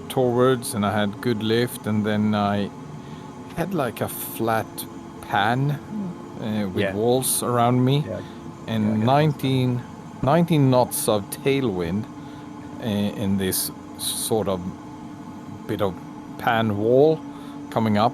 towards and I had good lift, and then I had like a flat pan with walls around me, and 19 knots of tailwind in this sort of bit of pan wall coming up.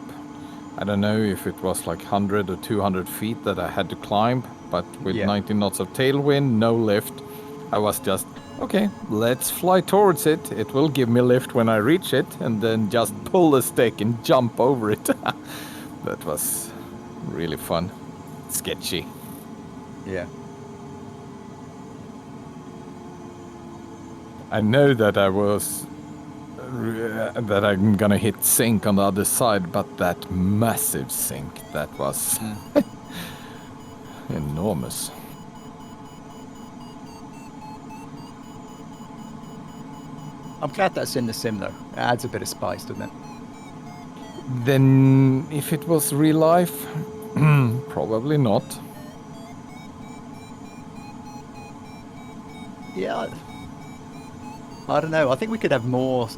I don't know if it was like 100 or 200 feet that I had to climb, but with 19 knots of tailwind, no lift, I was just, okay, let's fly towards it. It will give me lift when I reach it, and then just pull the stick and jump over it. That was really fun. Sketchy. Yeah. I know that that I'm gonna hit sink on the other side, but that massive sink, that was enormous. I'm glad that's in the sim though. It adds a bit of spice, doesn't it? Then if it was real life, probably not. Yeah. I don't know. I think we could have more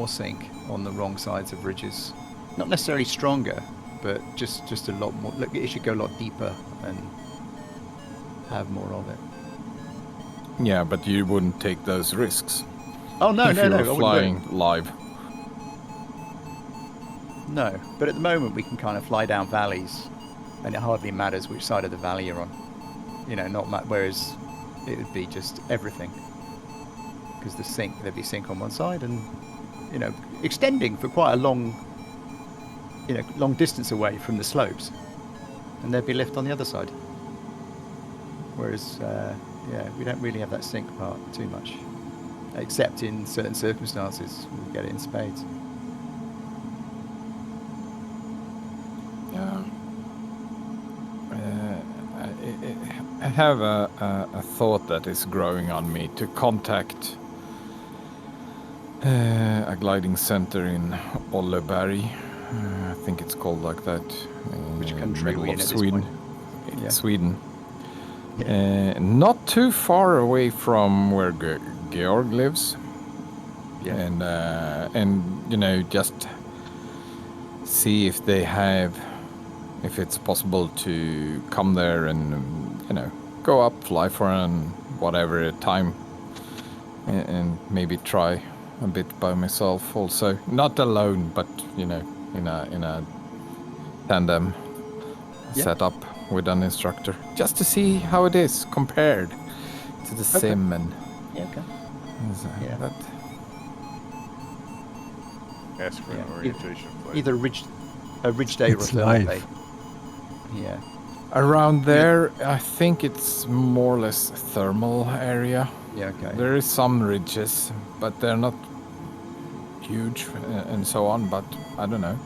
sink on the wrong sides of ridges. Not necessarily stronger, but just a lot more. Look, it should go a lot deeper and have more of it. Yeah, but you wouldn't take those risks. Oh no, if no, you no! were flying live. No, but at the moment we can kind of fly down valleys, and it hardly matters which side of the valley you're on. You know, whereas it would be just everything. Because there'd be sink on one side, and you know, extending for quite a long distance away from the slopes, and there'd be lift on the other side. Whereas, we don't really have that sink part too much, except in certain circumstances we get it in spades. Yeah. I have a thought that is growing on me to contact a gliding center in Olleberg. I think it's called like that. Which country are we in at this Sweden. point? Yeah. Sweden. Not too far away from where Georg lives. Yeah. And you know, just see if they have, if it's possible to come there and you know, go up, fly for whatever time, and maybe try a bit by myself also, not alone, but you know, in a tandem setup with an instructor, just to see how it is compared to the sim. And ask for an orientation flight. Either a ridge day or a It's thermal live. day. Yeah. Around there, I think it's more or less thermal area. Yeah, okay. There is some ridges, but they're not huge and so on, but I don't know.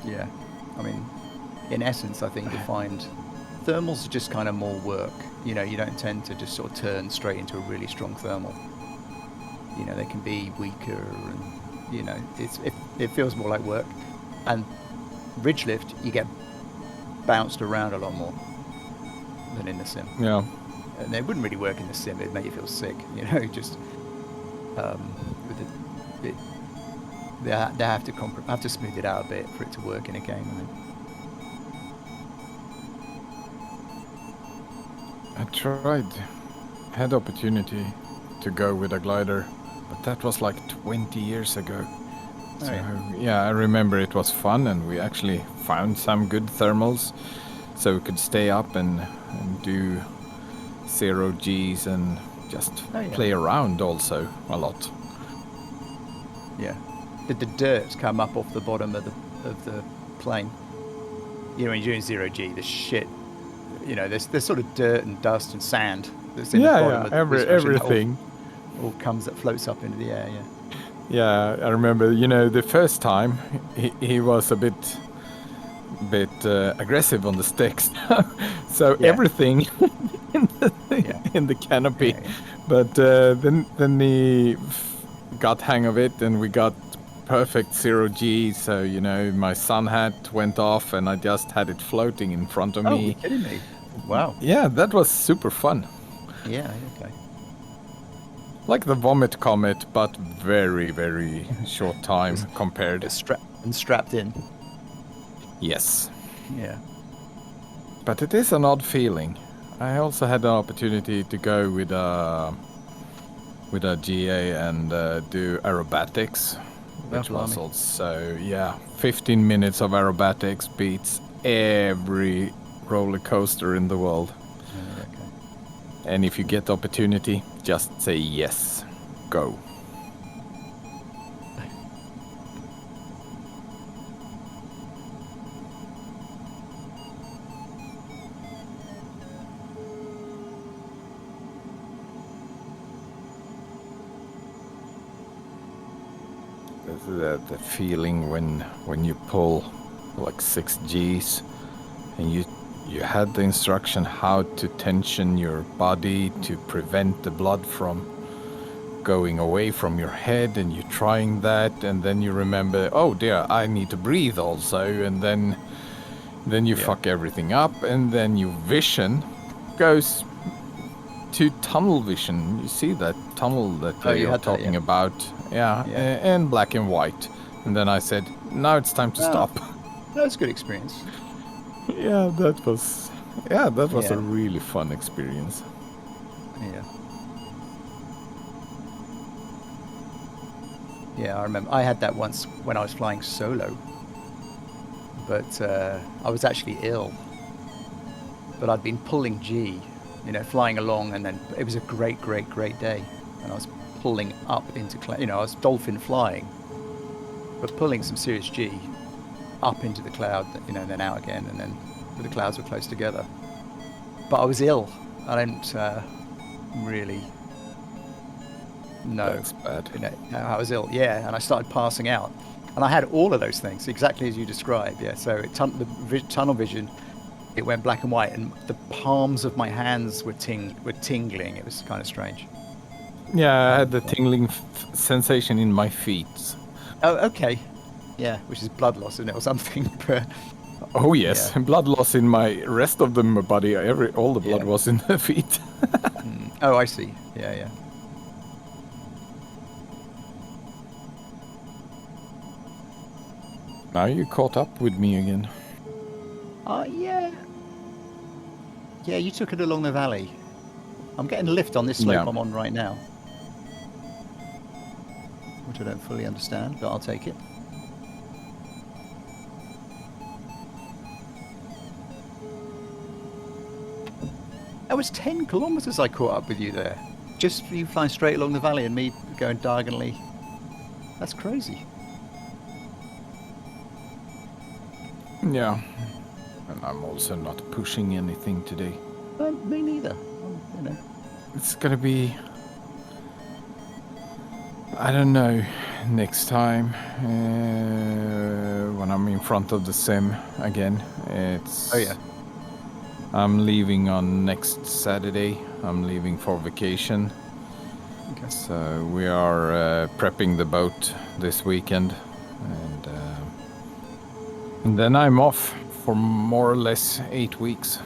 Yeah. I mean, in essence, I think you find thermals are just kind of more work. You know, you don't tend to just sort of turn straight into a really strong thermal. You know, they can be weaker and, you know, it feels more like work. And ridge lift, you get bounced around a lot more than in the sim. Yeah. And they wouldn't really work in the sim. It'd make you feel sick, you know, just they have to smooth it out a bit for it to work in a game. I think. I tried, had opportunity to go with a glider, but that was like 20 years ago. Oh, So yeah. yeah, I remember it was fun, and we actually found some good thermals, so we could stay up and do 0 Gs and just play around also a lot. Yeah. Did the dirt come up off the bottom of the plane? You know, when you're doing 0 G, the shit. You know, there's sort of dirt and dust and sand that's in the bottom of the everything. All floats up into the air. Yeah. Yeah, I remember. You know, the first time he was a bit aggressive on the sticks, so everything in the canopy. Yeah. But then he got hang of it, and we got perfect 0 G. So you know, my sun hat went off, and I just had it floating in front of me. Oh, you're kidding me! Wow. Yeah, that was super fun. Yeah. Okay. Like the Vomit Comet, but very, very short time compared. Strapped in. Yes. Yeah. But it is an odd feeling. I also had the opportunity to go with a GA and do aerobatics, which was also 15 minutes of aerobatics beats every roller coaster in the world. Okay. And if you get the opportunity, just say yes, go. The feeling when you pull like 6 Gs and you had the instruction how to tension your body to prevent the blood from going away from your head, and you're trying that, and then you remember, oh dear, I need to breathe also, and then you fuck everything up, and then your vision goes to tunnel vision. You see that tunnel that you're talking about? Yeah, and black and white. And then I said, now it's time to stop. That was a good experience. Yeah, that was a really fun experience. Yeah. Yeah, I remember. I had that once when I was flying solo. But I was actually ill. But I'd been pulling G, you know, flying along, and then it was a great day. And I was pulling up into cloud. You know, I was dolphin flying, but pulling some serious G up into the cloud, you know, and then out again, and then the clouds were close together. But I was ill. I didn't really know. That's bad. You know, I was ill, and I started passing out. And I had all of those things, exactly as you described, So the tunnel vision, it went black and white, and the palms of my hands were tingling. It was kind of strange. Yeah, I had the tingling sensation in my feet. Oh, okay. Yeah, which is blood loss, isn't it, or something? Oh yes, blood loss in my rest of the body. All the blood was in the feet. Oh, I see. Yeah. Now you caught up with me again. Yeah. Yeah, you took it along the valley. I'm getting a lift on this slope I'm on right now, which I don't fully understand, but I'll take it. That was 10 kilometers I caught up with you there. Just you flying straight along the valley and me going diagonally. That's crazy. Yeah. And I'm also not pushing anything today. Me neither. You know. It's gonna be, I don't know, next time when I'm in front of the sim again. It's. Oh yeah. I'm leaving on next Saturday. I'm leaving for vacation. Okay. So we are prepping the boat this weekend, and then I'm off for more or less 8 weeks.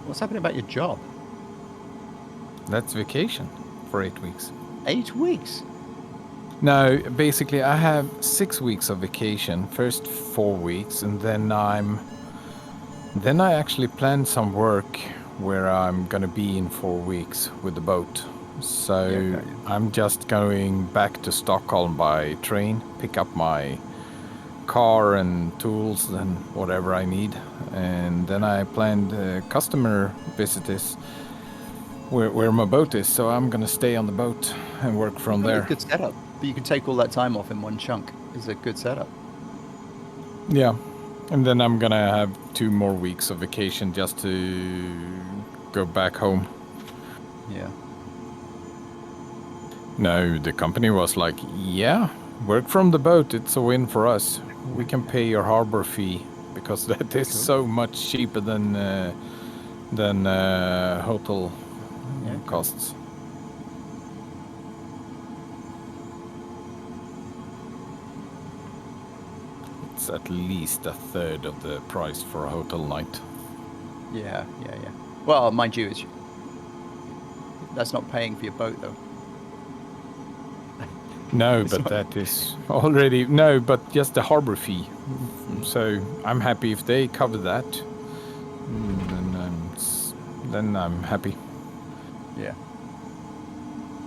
What's happening about your job? That's vacation for 8 weeks. 8 weeks? No, basically I have 6 weeks of vacation. First 4 weeks, and then I actually planned some work where I'm gonna be in 4 weeks with the boat. So Yeah, okay. I'm just going back to Stockholm by train, pick up my car and tools and whatever I need, and then I planned customer visits where my boat is. So I'm gonna stay on the boat and work from Really there. good setup. But you can take all that time off in one chunk. It's a good setup. Yeah, and then I'm gonna have 2 more weeks of vacation just to go back home. Yeah. No, the company was like, yeah, work from the boat. It's a win for us. We can pay your harbor fee because that is so much cheaper than hotel costs. It's at least a third of the price for a hotel night. Yeah. Well, mind you, that's not paying for your boat though. No, but that is already but just the harbor fee. So I'm happy if they cover that. Then I'm happy. Yeah.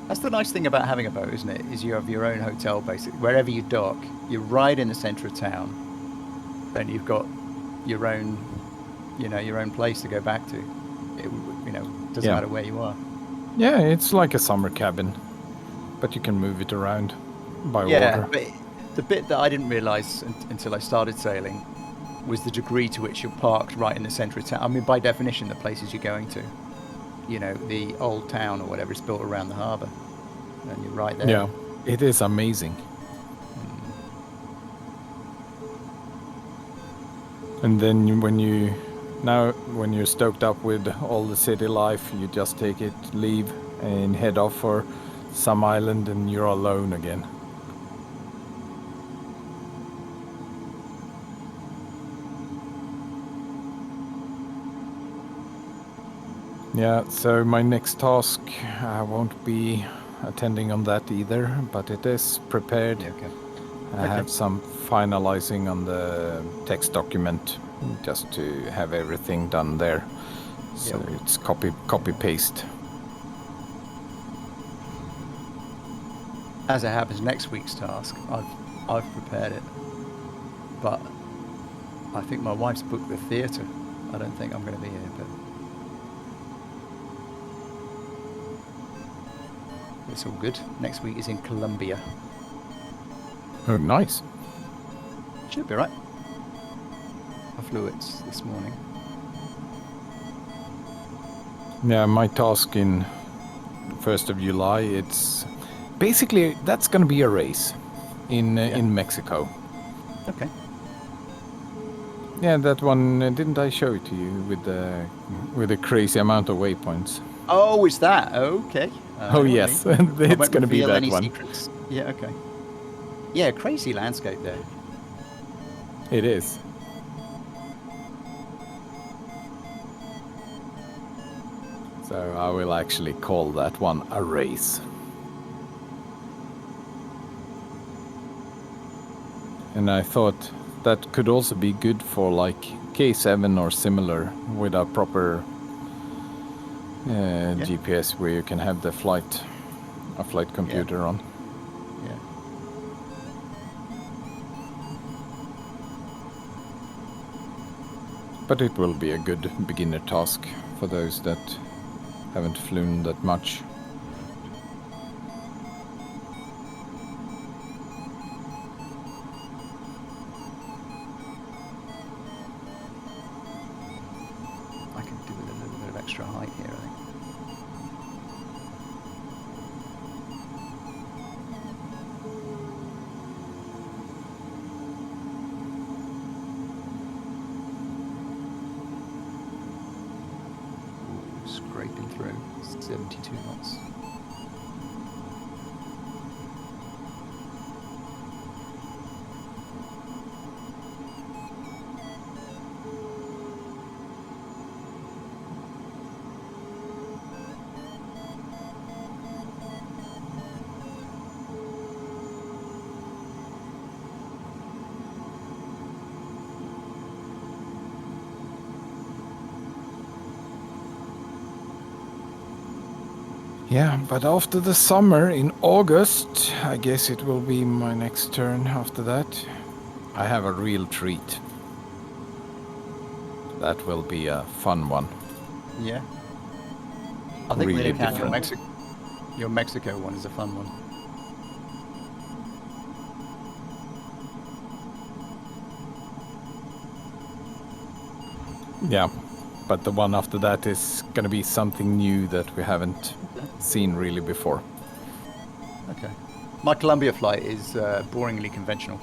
That's the nice thing about having a boat, isn't it? Is you have your own hotel basically. Wherever you dock, you're right in the centre of town. Then you've got your own, your own place to go back to. It doesn't matter where you are. Yeah, it's like a summer cabin, but you can move it around by water. Yeah, but the bit that I didn't realise until I started sailing was the degree to which you're parked right in the centre of town. I mean, by definition, the places you're going to, the old town or whatever is built around the harbour, and you're right there. Yeah, it is amazing. And then when you're stoked up with all the city life, you just take it, leave, and head off for some island, and you're alone again. Yeah, so my next task, I won't be attending on that either, but it is prepared. Yeah, okay. I have some finalizing on the text document just to have everything done there. So it's copy paste. As it happens, next week's task, I've prepared it, but I think my wife's booked the theatre. I don't think I'm going to be here, but it's all good. Next week is in Colombia. Oh, nice. Should be right. I flew it this morning. Yeah, my task in 1st of July, it's basically that's going to be a race in Mexico. Okay. Yeah, that one, didn't I show it to you with the crazy amount of waypoints? Oh, is that? Okay. Oh, yes. It's going to be that one. Secrets. Yeah, okay. Yeah, crazy landscape there. It is. So I will actually call that one a race. And I thought that could also be good for like K7 or similar with a proper GPS where you can have a flight computer on. Yeah. But it will be a good beginner task for those that haven't flown that much. I can do with a little bit of extra height here, I think. Ooh, scraping through 72 knots. Yeah, but after the summer in August, I guess it will be my next turn after that. I have a real treat. That will be a fun one. Yeah. I think Really when you count different. your Mexico one is a fun one. Yeah, but the one after that is gonna be something new that we haven't seen really before. Okay. My Colombia flight is boringly conventional.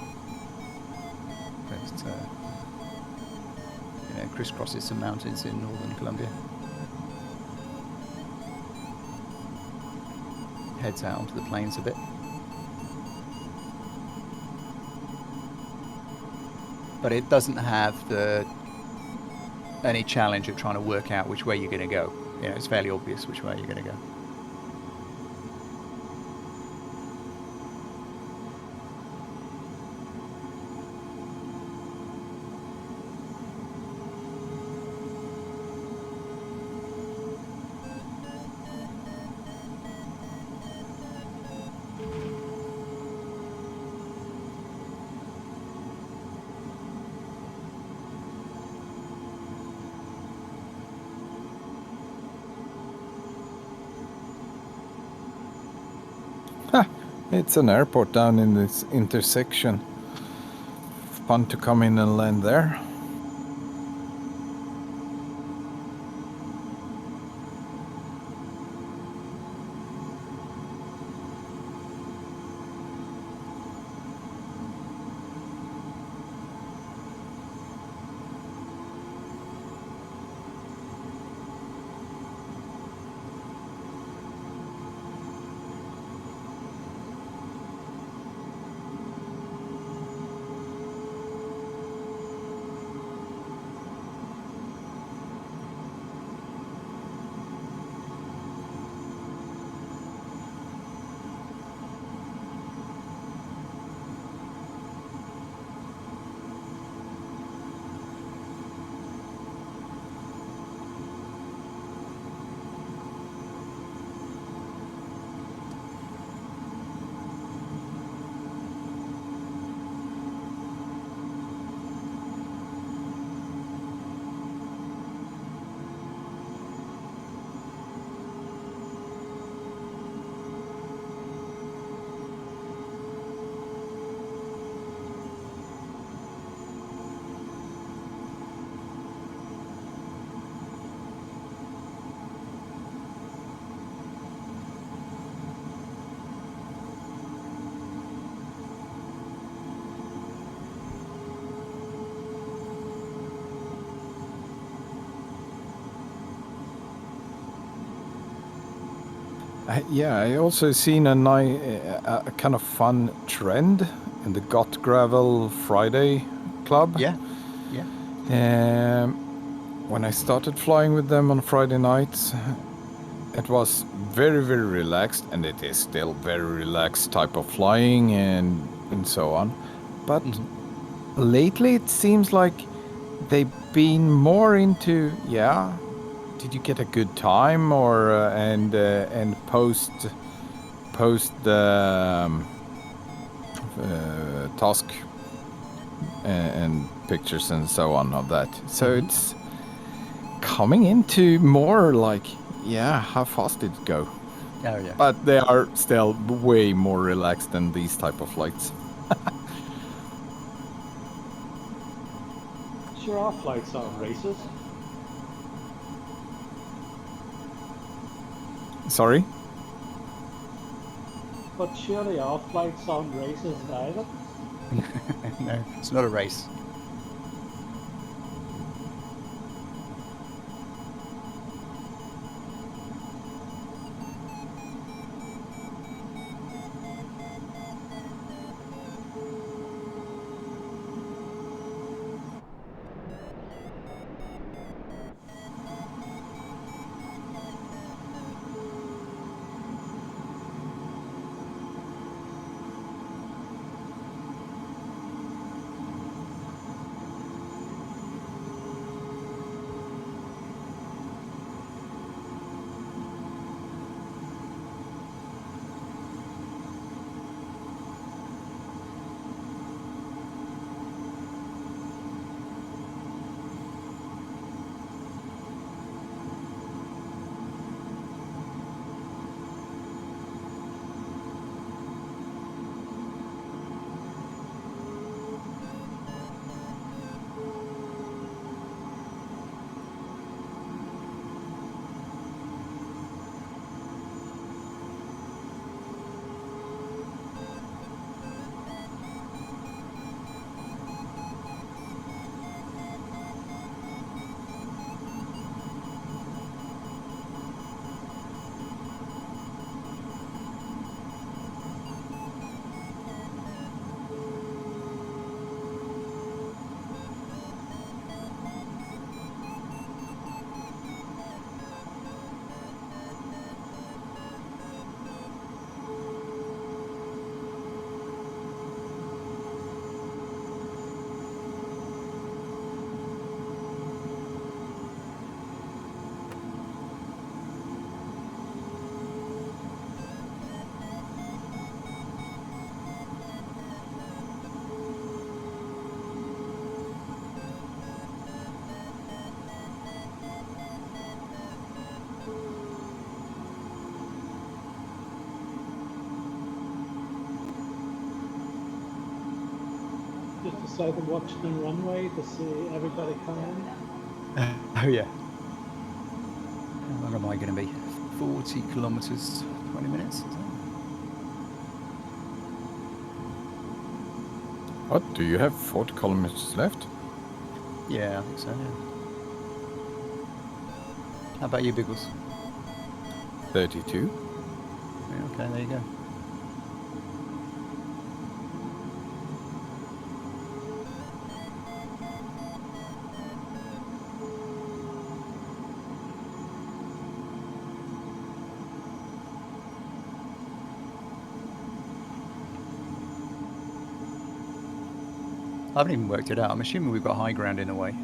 It crisscrosses some mountains in northern Colombia. Heads out onto the plains a bit. But it doesn't have any challenge of trying to work out which way you're going to go. It's fairly obvious which way you're going to go. It's an airport down in this intersection. Fun to come in and land there. I also seen a kind of fun trend in the Got Gravel Friday club. Yeah, yeah. When I started flying with them on Friday nights, it was very, very relaxed, and it is still very relaxed type of flying and so on. But lately it seems like they've been more into, did you get a good time, or and post the task and pictures and so on of that. So it's coming into more like, yeah, how fast did it go? Oh yeah. But they are still way more relaxed than these type of flights. Sure, our flights aren't races. Sorry? But surely our flights aren't races either. No, it's not a race. Just decided to watch the runway to see everybody come in. Oh yeah. How long am I going to be? 40 kilometers, 20 minutes. Is that? What? Do you have 40 kilometers left? Yeah, I think so. Yeah. How about you, Biggles? 32. Yeah, okay, there you go. I haven't even worked it out. I'm assuming we've got high ground in a way.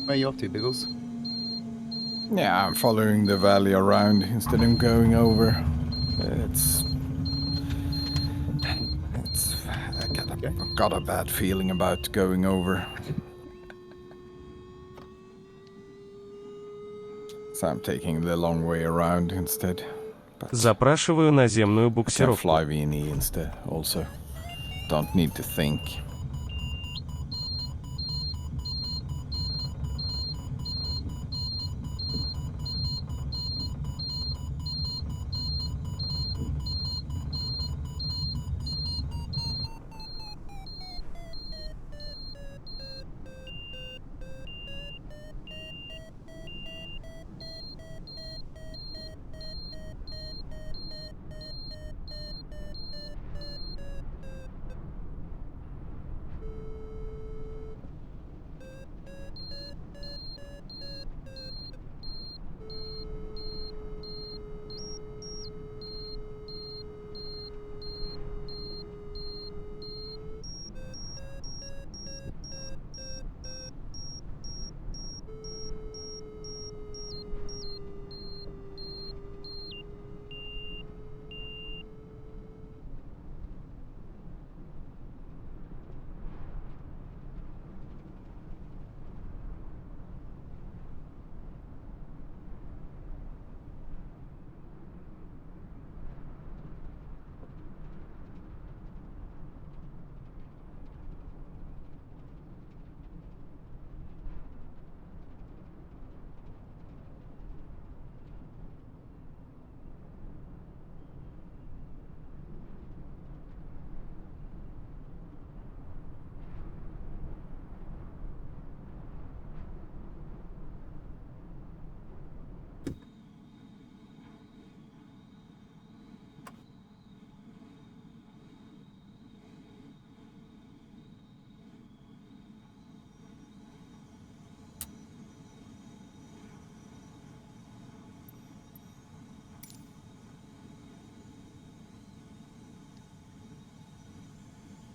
Where are you off to, Biggles? Yeah, I'm following the valley around instead of going over. It's I got a bad feeling about going over. So I'm taking the long way around instead. Запрашиваю наземную I can буксировку. fly VNE instead also. Don't need to think.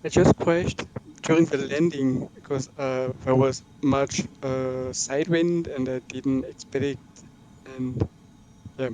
I just crashed during the landing because there was much side wind and I didn't expect it. And yeah,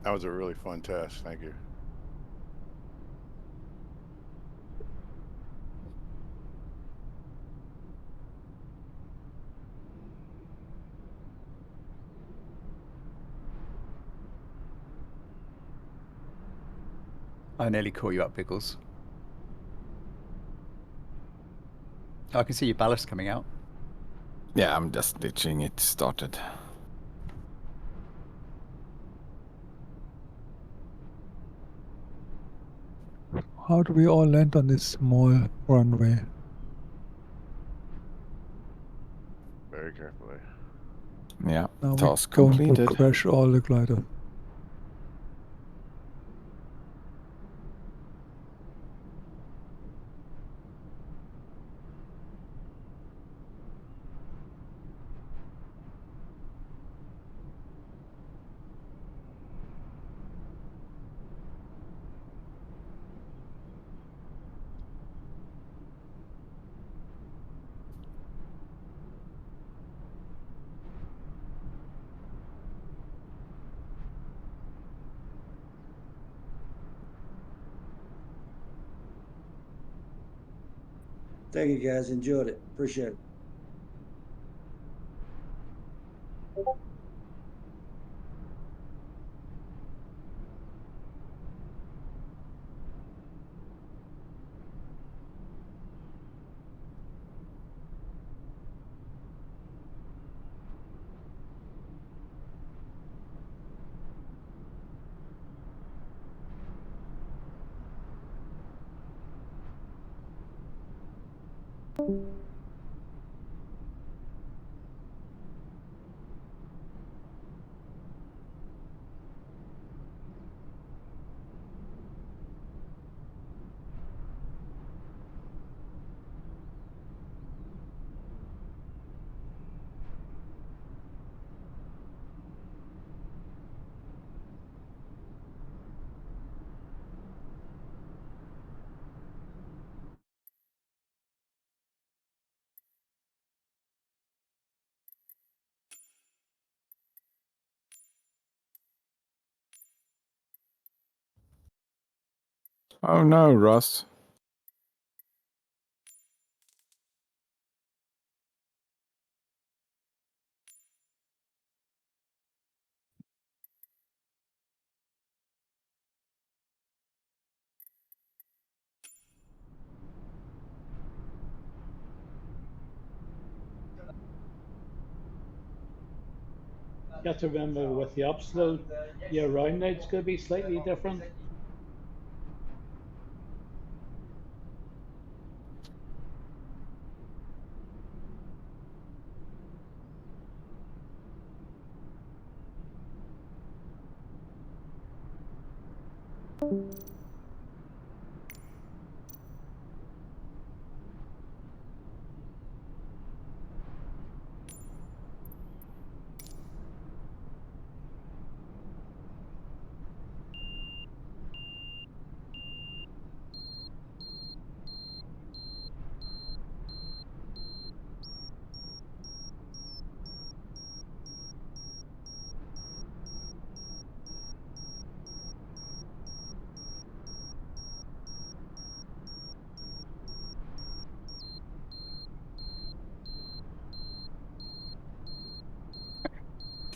That was a really fun test. Thank you. I nearly caught you up, Pickles. Oh, I can see your ballast coming out. Yeah, I'm just ditching it. Started. How do we all land on this small runway? Very carefully. Yeah, Now task we're going to completed. crash all the glider. Thank you, guys. Enjoyed it. Appreciate it. Oh no, Russ. You have to remember with the upslope, your round out's going to be slightly different.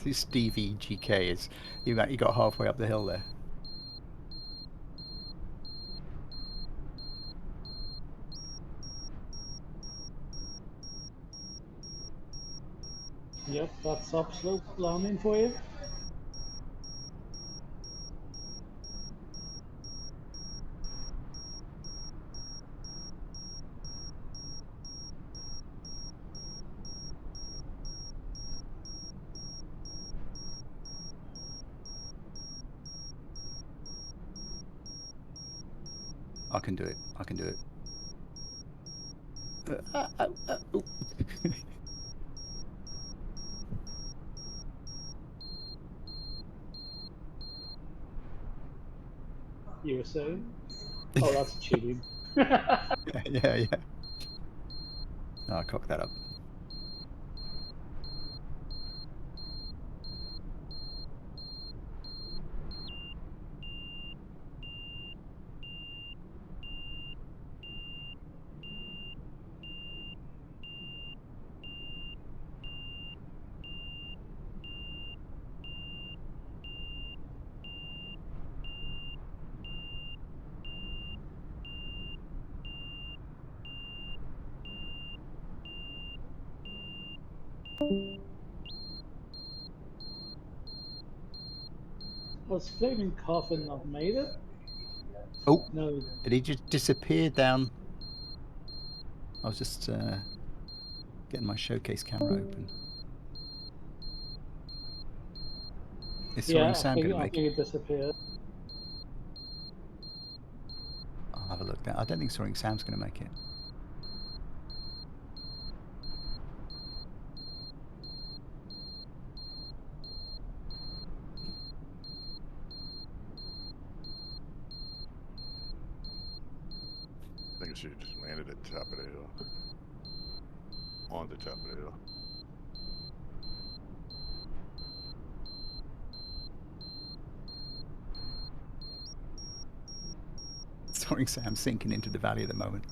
This DVGK is you got halfway up the hill there. Yep, that's upslope landing for you. I can do it. I can do it. Ooh. You were saying? Oh, that's cheating. yeah. No, I'll cock that up. Was Flaming Coffin not made it? Oh, No. did he just disappear down? I was just getting my showcase camera open. Is Soaring Sam going to I make think it? it disappeared. I'll have a look now. I don't think Soaring Sam's going to make it. I think it should have just landed at the top of the hill. On the top of the hill. Soaring Sam sinking into the valley at the moment.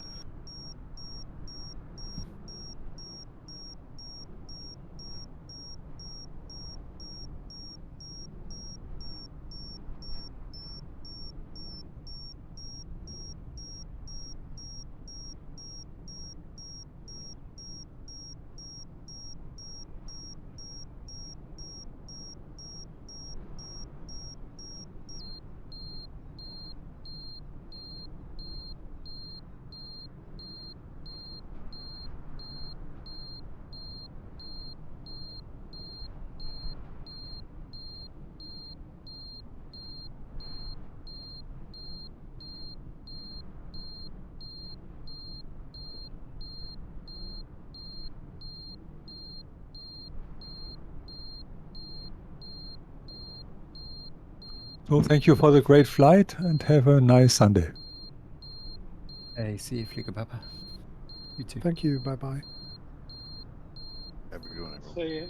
So thank you for the great flight and have a nice Sunday. Hey, see you, Flicker Papa. You too. Thank you. Bye bye. Have a good one, everyone. See ya.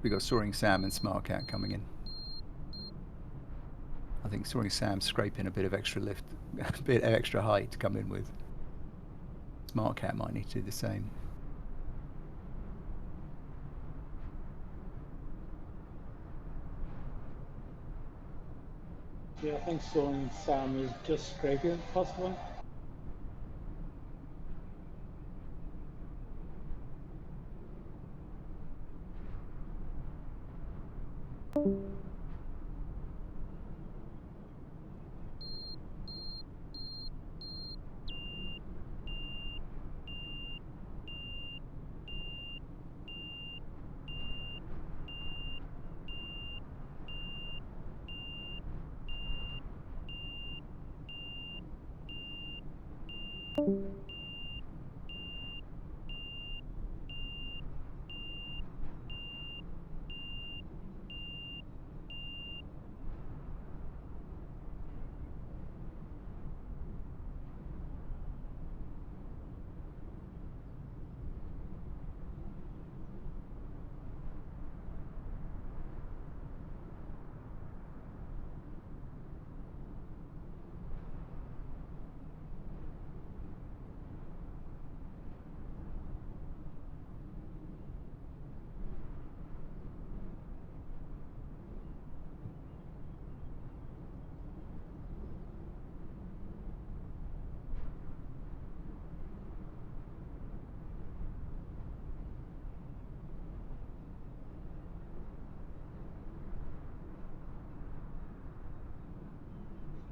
We got Soaring Sam and Smart Cat coming in. I think Soaring Sam's scraping a bit of extra lift, a bit of extra height to come in with. Smart Cat might need to do the same. Yeah, I think Soaring Sam is just scraping it, possibly.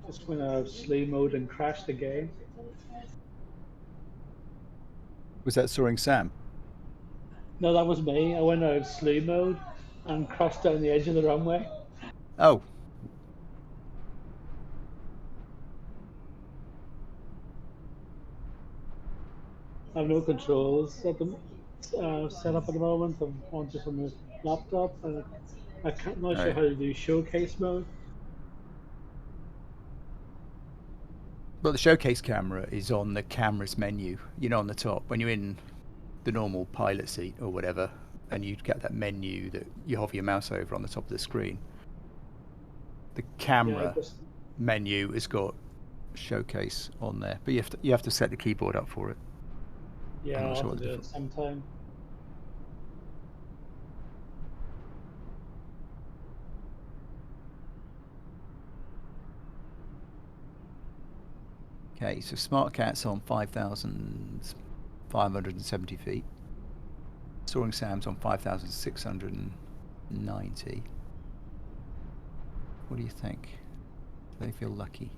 just went out of slew mode and crashed the game. Was that Soaring Sam? No, that was me. I went out of slew mode and crossed down the edge of the runway. Oh. I have no controls at the, set up at the moment. I'm on just on the laptop. I'm not sure Right. how to do showcase mode. Well, the showcase camera is on the cameras menu, on the top. When you're in the normal pilot seat or whatever, and you get that menu that you hover your mouse over on the top of the screen. The camera menu has got showcase on there, but you have to set the keyboard up for it. Yeah, I'll have to do it sometime. Okay, so Smart Cat's on 5,570 feet. Soaring Sam's on 5,690. What do you think? Do they feel lucky?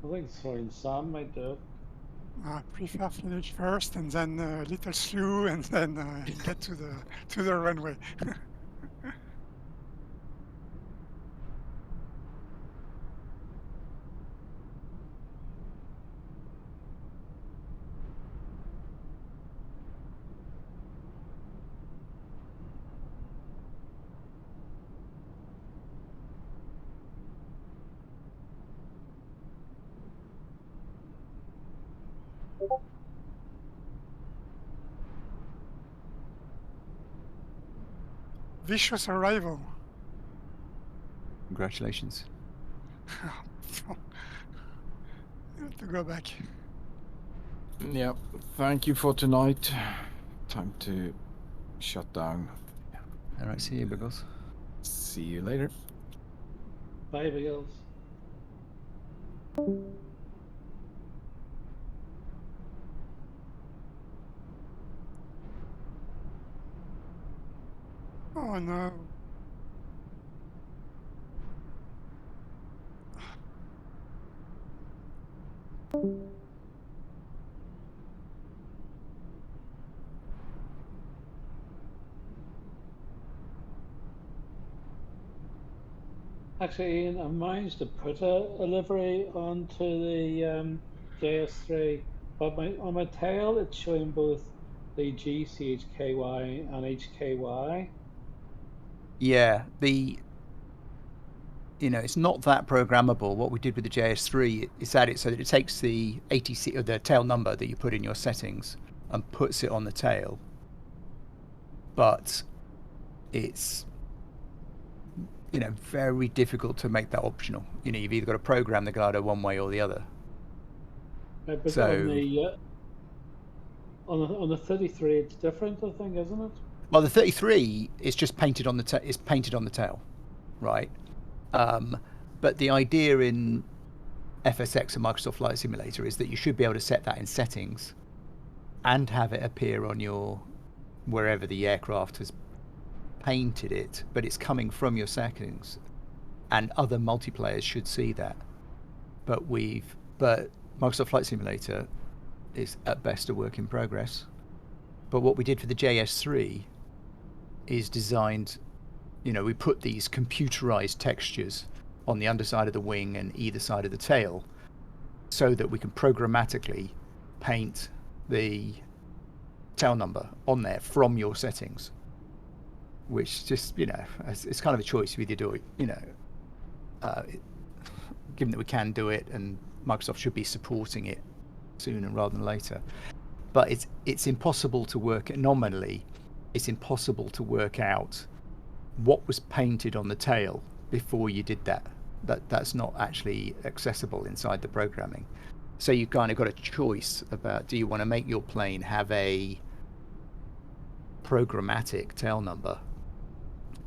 I think Soaring Sam might do it. I prefer finish first and then a little slew and then get to the runway. Vicious arrival. Congratulations. I have to go back. Yep. Thank you for tonight. Time to shut down. All right, see you, Biggles. See you later. Bye, Biggles. Oh no. Actually, Ian, I managed to put a livery onto the JS3, but on my tail it's showing both the GCHKY and HKY. Yeah, it's not that programmable. What we did with the JS3 is add it so that it takes the ATC or the tail number that you put in your settings and puts it on the tail. But it's very difficult to make that optional. You've either got to program the glider one way or the other. Right, but So on the 33, it's different, I think, isn't it? Well, the 33 is just painted on the tail, right? But the idea in FSX and Microsoft Flight Simulator is that you should be able to set that in settings and have it appear on your wherever the aircraft has painted it, but it's coming from your settings, and other multiplayers should see that. But Microsoft Flight Simulator is at best a work in progress. But what we did for the JS3 is designed, we put these computerized textures on the underside of the wing and either side of the tail so that we can programmatically paint the tail number on there from your settings, which just, it's kind of a choice. You either do it, given that we can do it and Microsoft should be supporting it sooner rather than later. But it's impossible to work nominally. It's impossible to work out what was painted on the tail before you did that. That's not actually accessible inside the programming. So you've kind of got a choice about, do you want to make your plane have a programmatic tail number,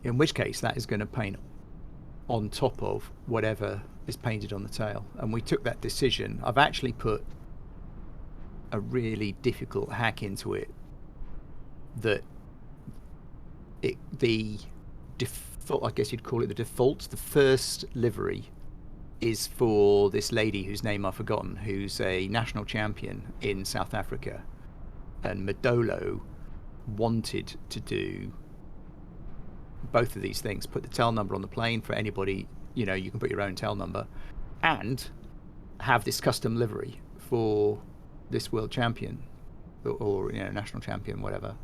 in which case that is going to paint on top of whatever is painted on the tail. And we took that decision. I've actually put a really difficult hack into it that the default, I guess you'd call it the default, the first livery is for this lady whose name I've forgotten, who's a national champion in South Africa. And Modolo wanted to do both of these things, put the tail number on the plane for anybody, you know, you can put your own tail number, and have this custom livery for this world champion or you know, national champion, whatever.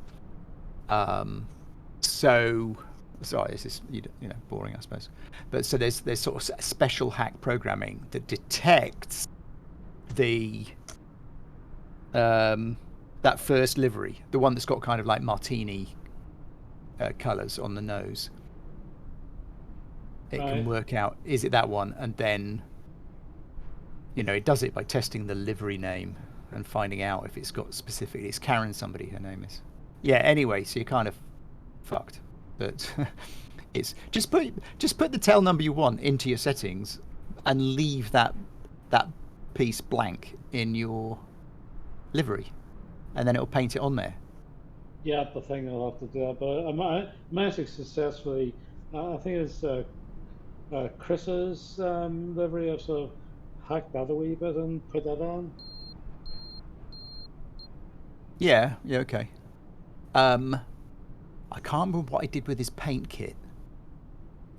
So sorry, this is you know, boring, I suppose. But so there's sort of special hack programming that detects the that first livery, the one that's got kind of like martini colours on the nose. It can work out, is it that one? And then, you know, it does it by testing the livery name and finding out if it's got specific. It's Karen somebody, her name is. Yeah, anyway, so you're kind of fucked. But it's just put the tail number you want into your settings and leave that piece blank in your livery, and then it'll paint it on there. Yeah, I think I'll have to do that. But I managed to successfully. I think it's Chris's livery. I've sort of hacked that a wee bit and put that on. Yeah, okay. I can't remember what I did with his paint kit.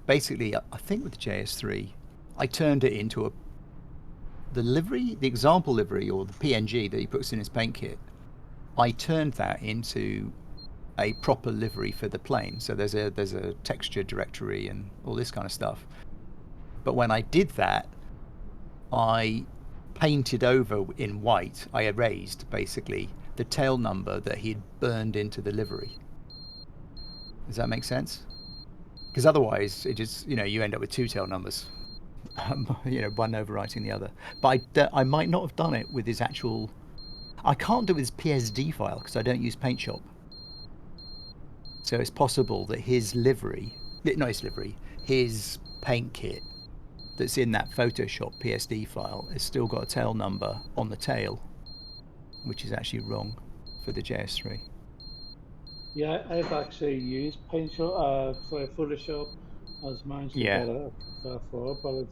Basically, I think with the JS3, I turned it into the livery, the example livery, or the PNG that he puts in his paint kit. I turned that into a proper livery for the plane. So there's a texture directory and all this kind of stuff. But when I did that, I painted over in white. I erased basically the tail number that he'd burned into the livery. Does that make sense? Because otherwise, it just, you know, you end up with two tail numbers, you know, one overwriting the other. But I might not have done it with his actual. I can't do it with his PSD file because I don't use Paint Shop. So it's possible that his livery, not his livery, his paint kit that's in that Photoshop PSD file has still got a tail number on the tail, which is actually wrong for the JS3. Yeah, I've actually used Photoshop. I was managed to get it for, but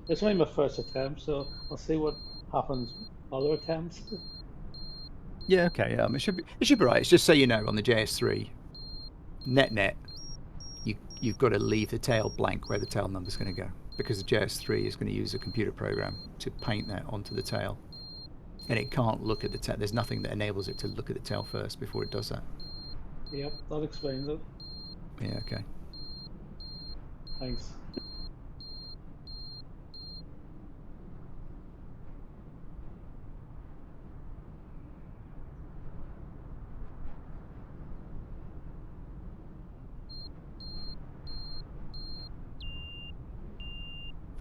it's only my first attempt, so I'll see what happens other attempts. Yeah, okay. It should be right. It's just so you know, on the JS3, net, you've got to leave the tail blank where the tail number's going to go, because the JS3 is going to use a computer program to paint that onto the tail, and it can't look at the tail. There's nothing that enables it to look at the tail first before it does that. Yep, that explains it. Yeah, okay. Thanks.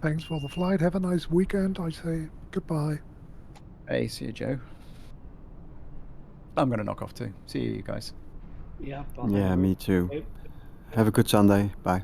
Thanks for the flight. Have a nice weekend. I say goodbye. Hey, see you, Joe. I'm going to knock off too. See you guys. Yeah, Yeah, me too. Have a good Sunday. Bye.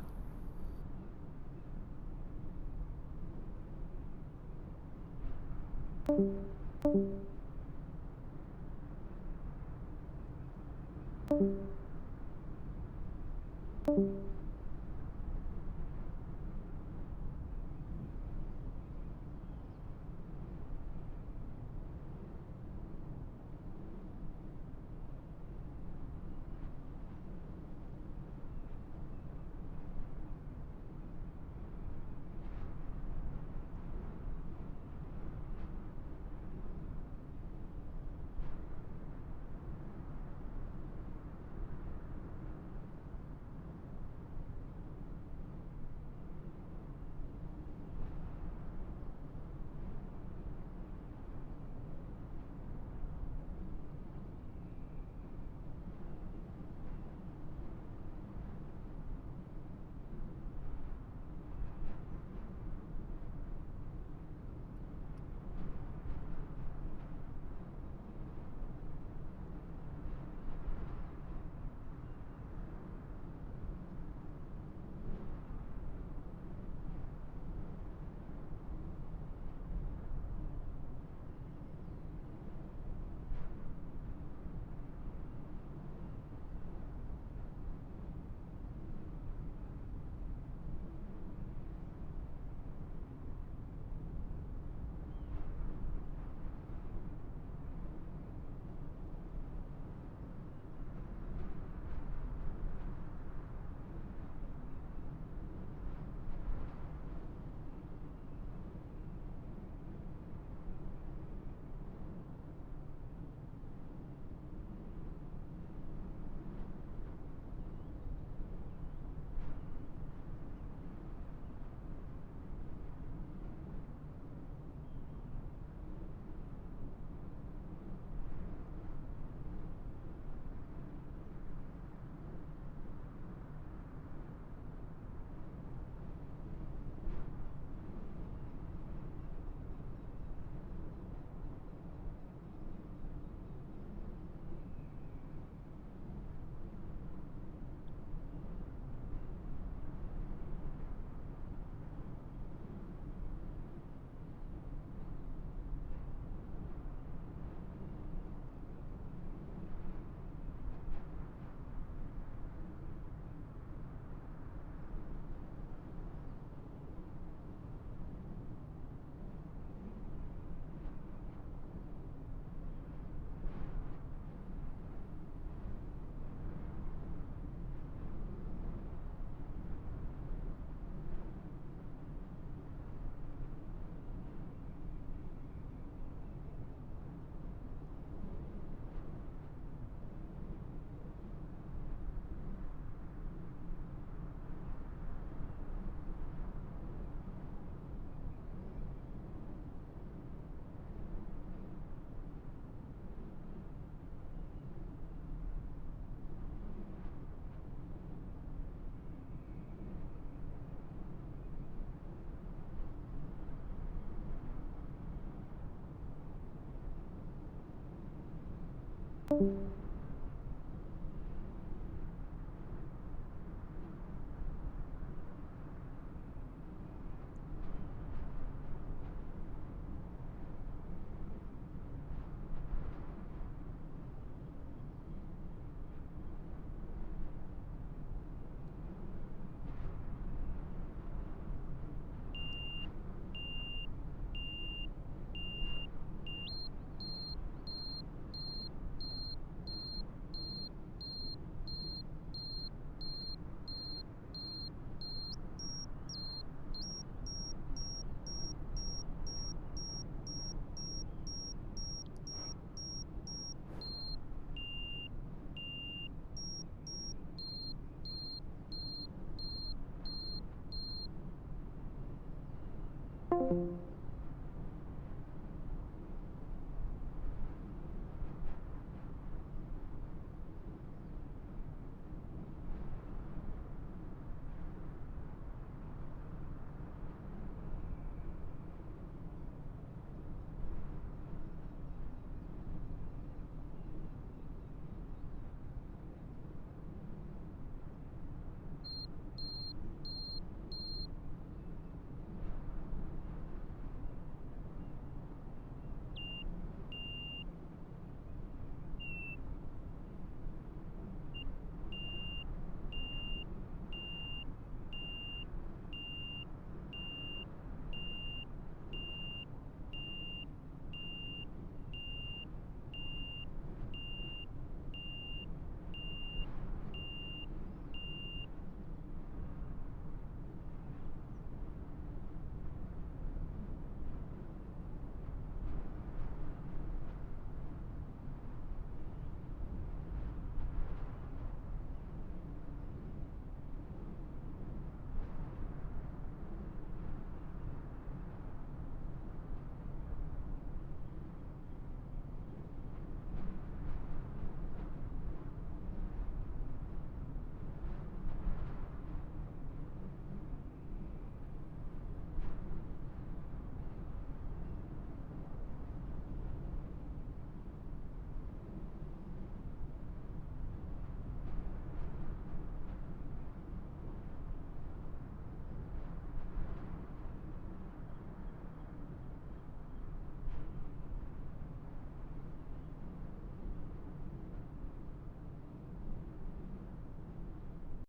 you.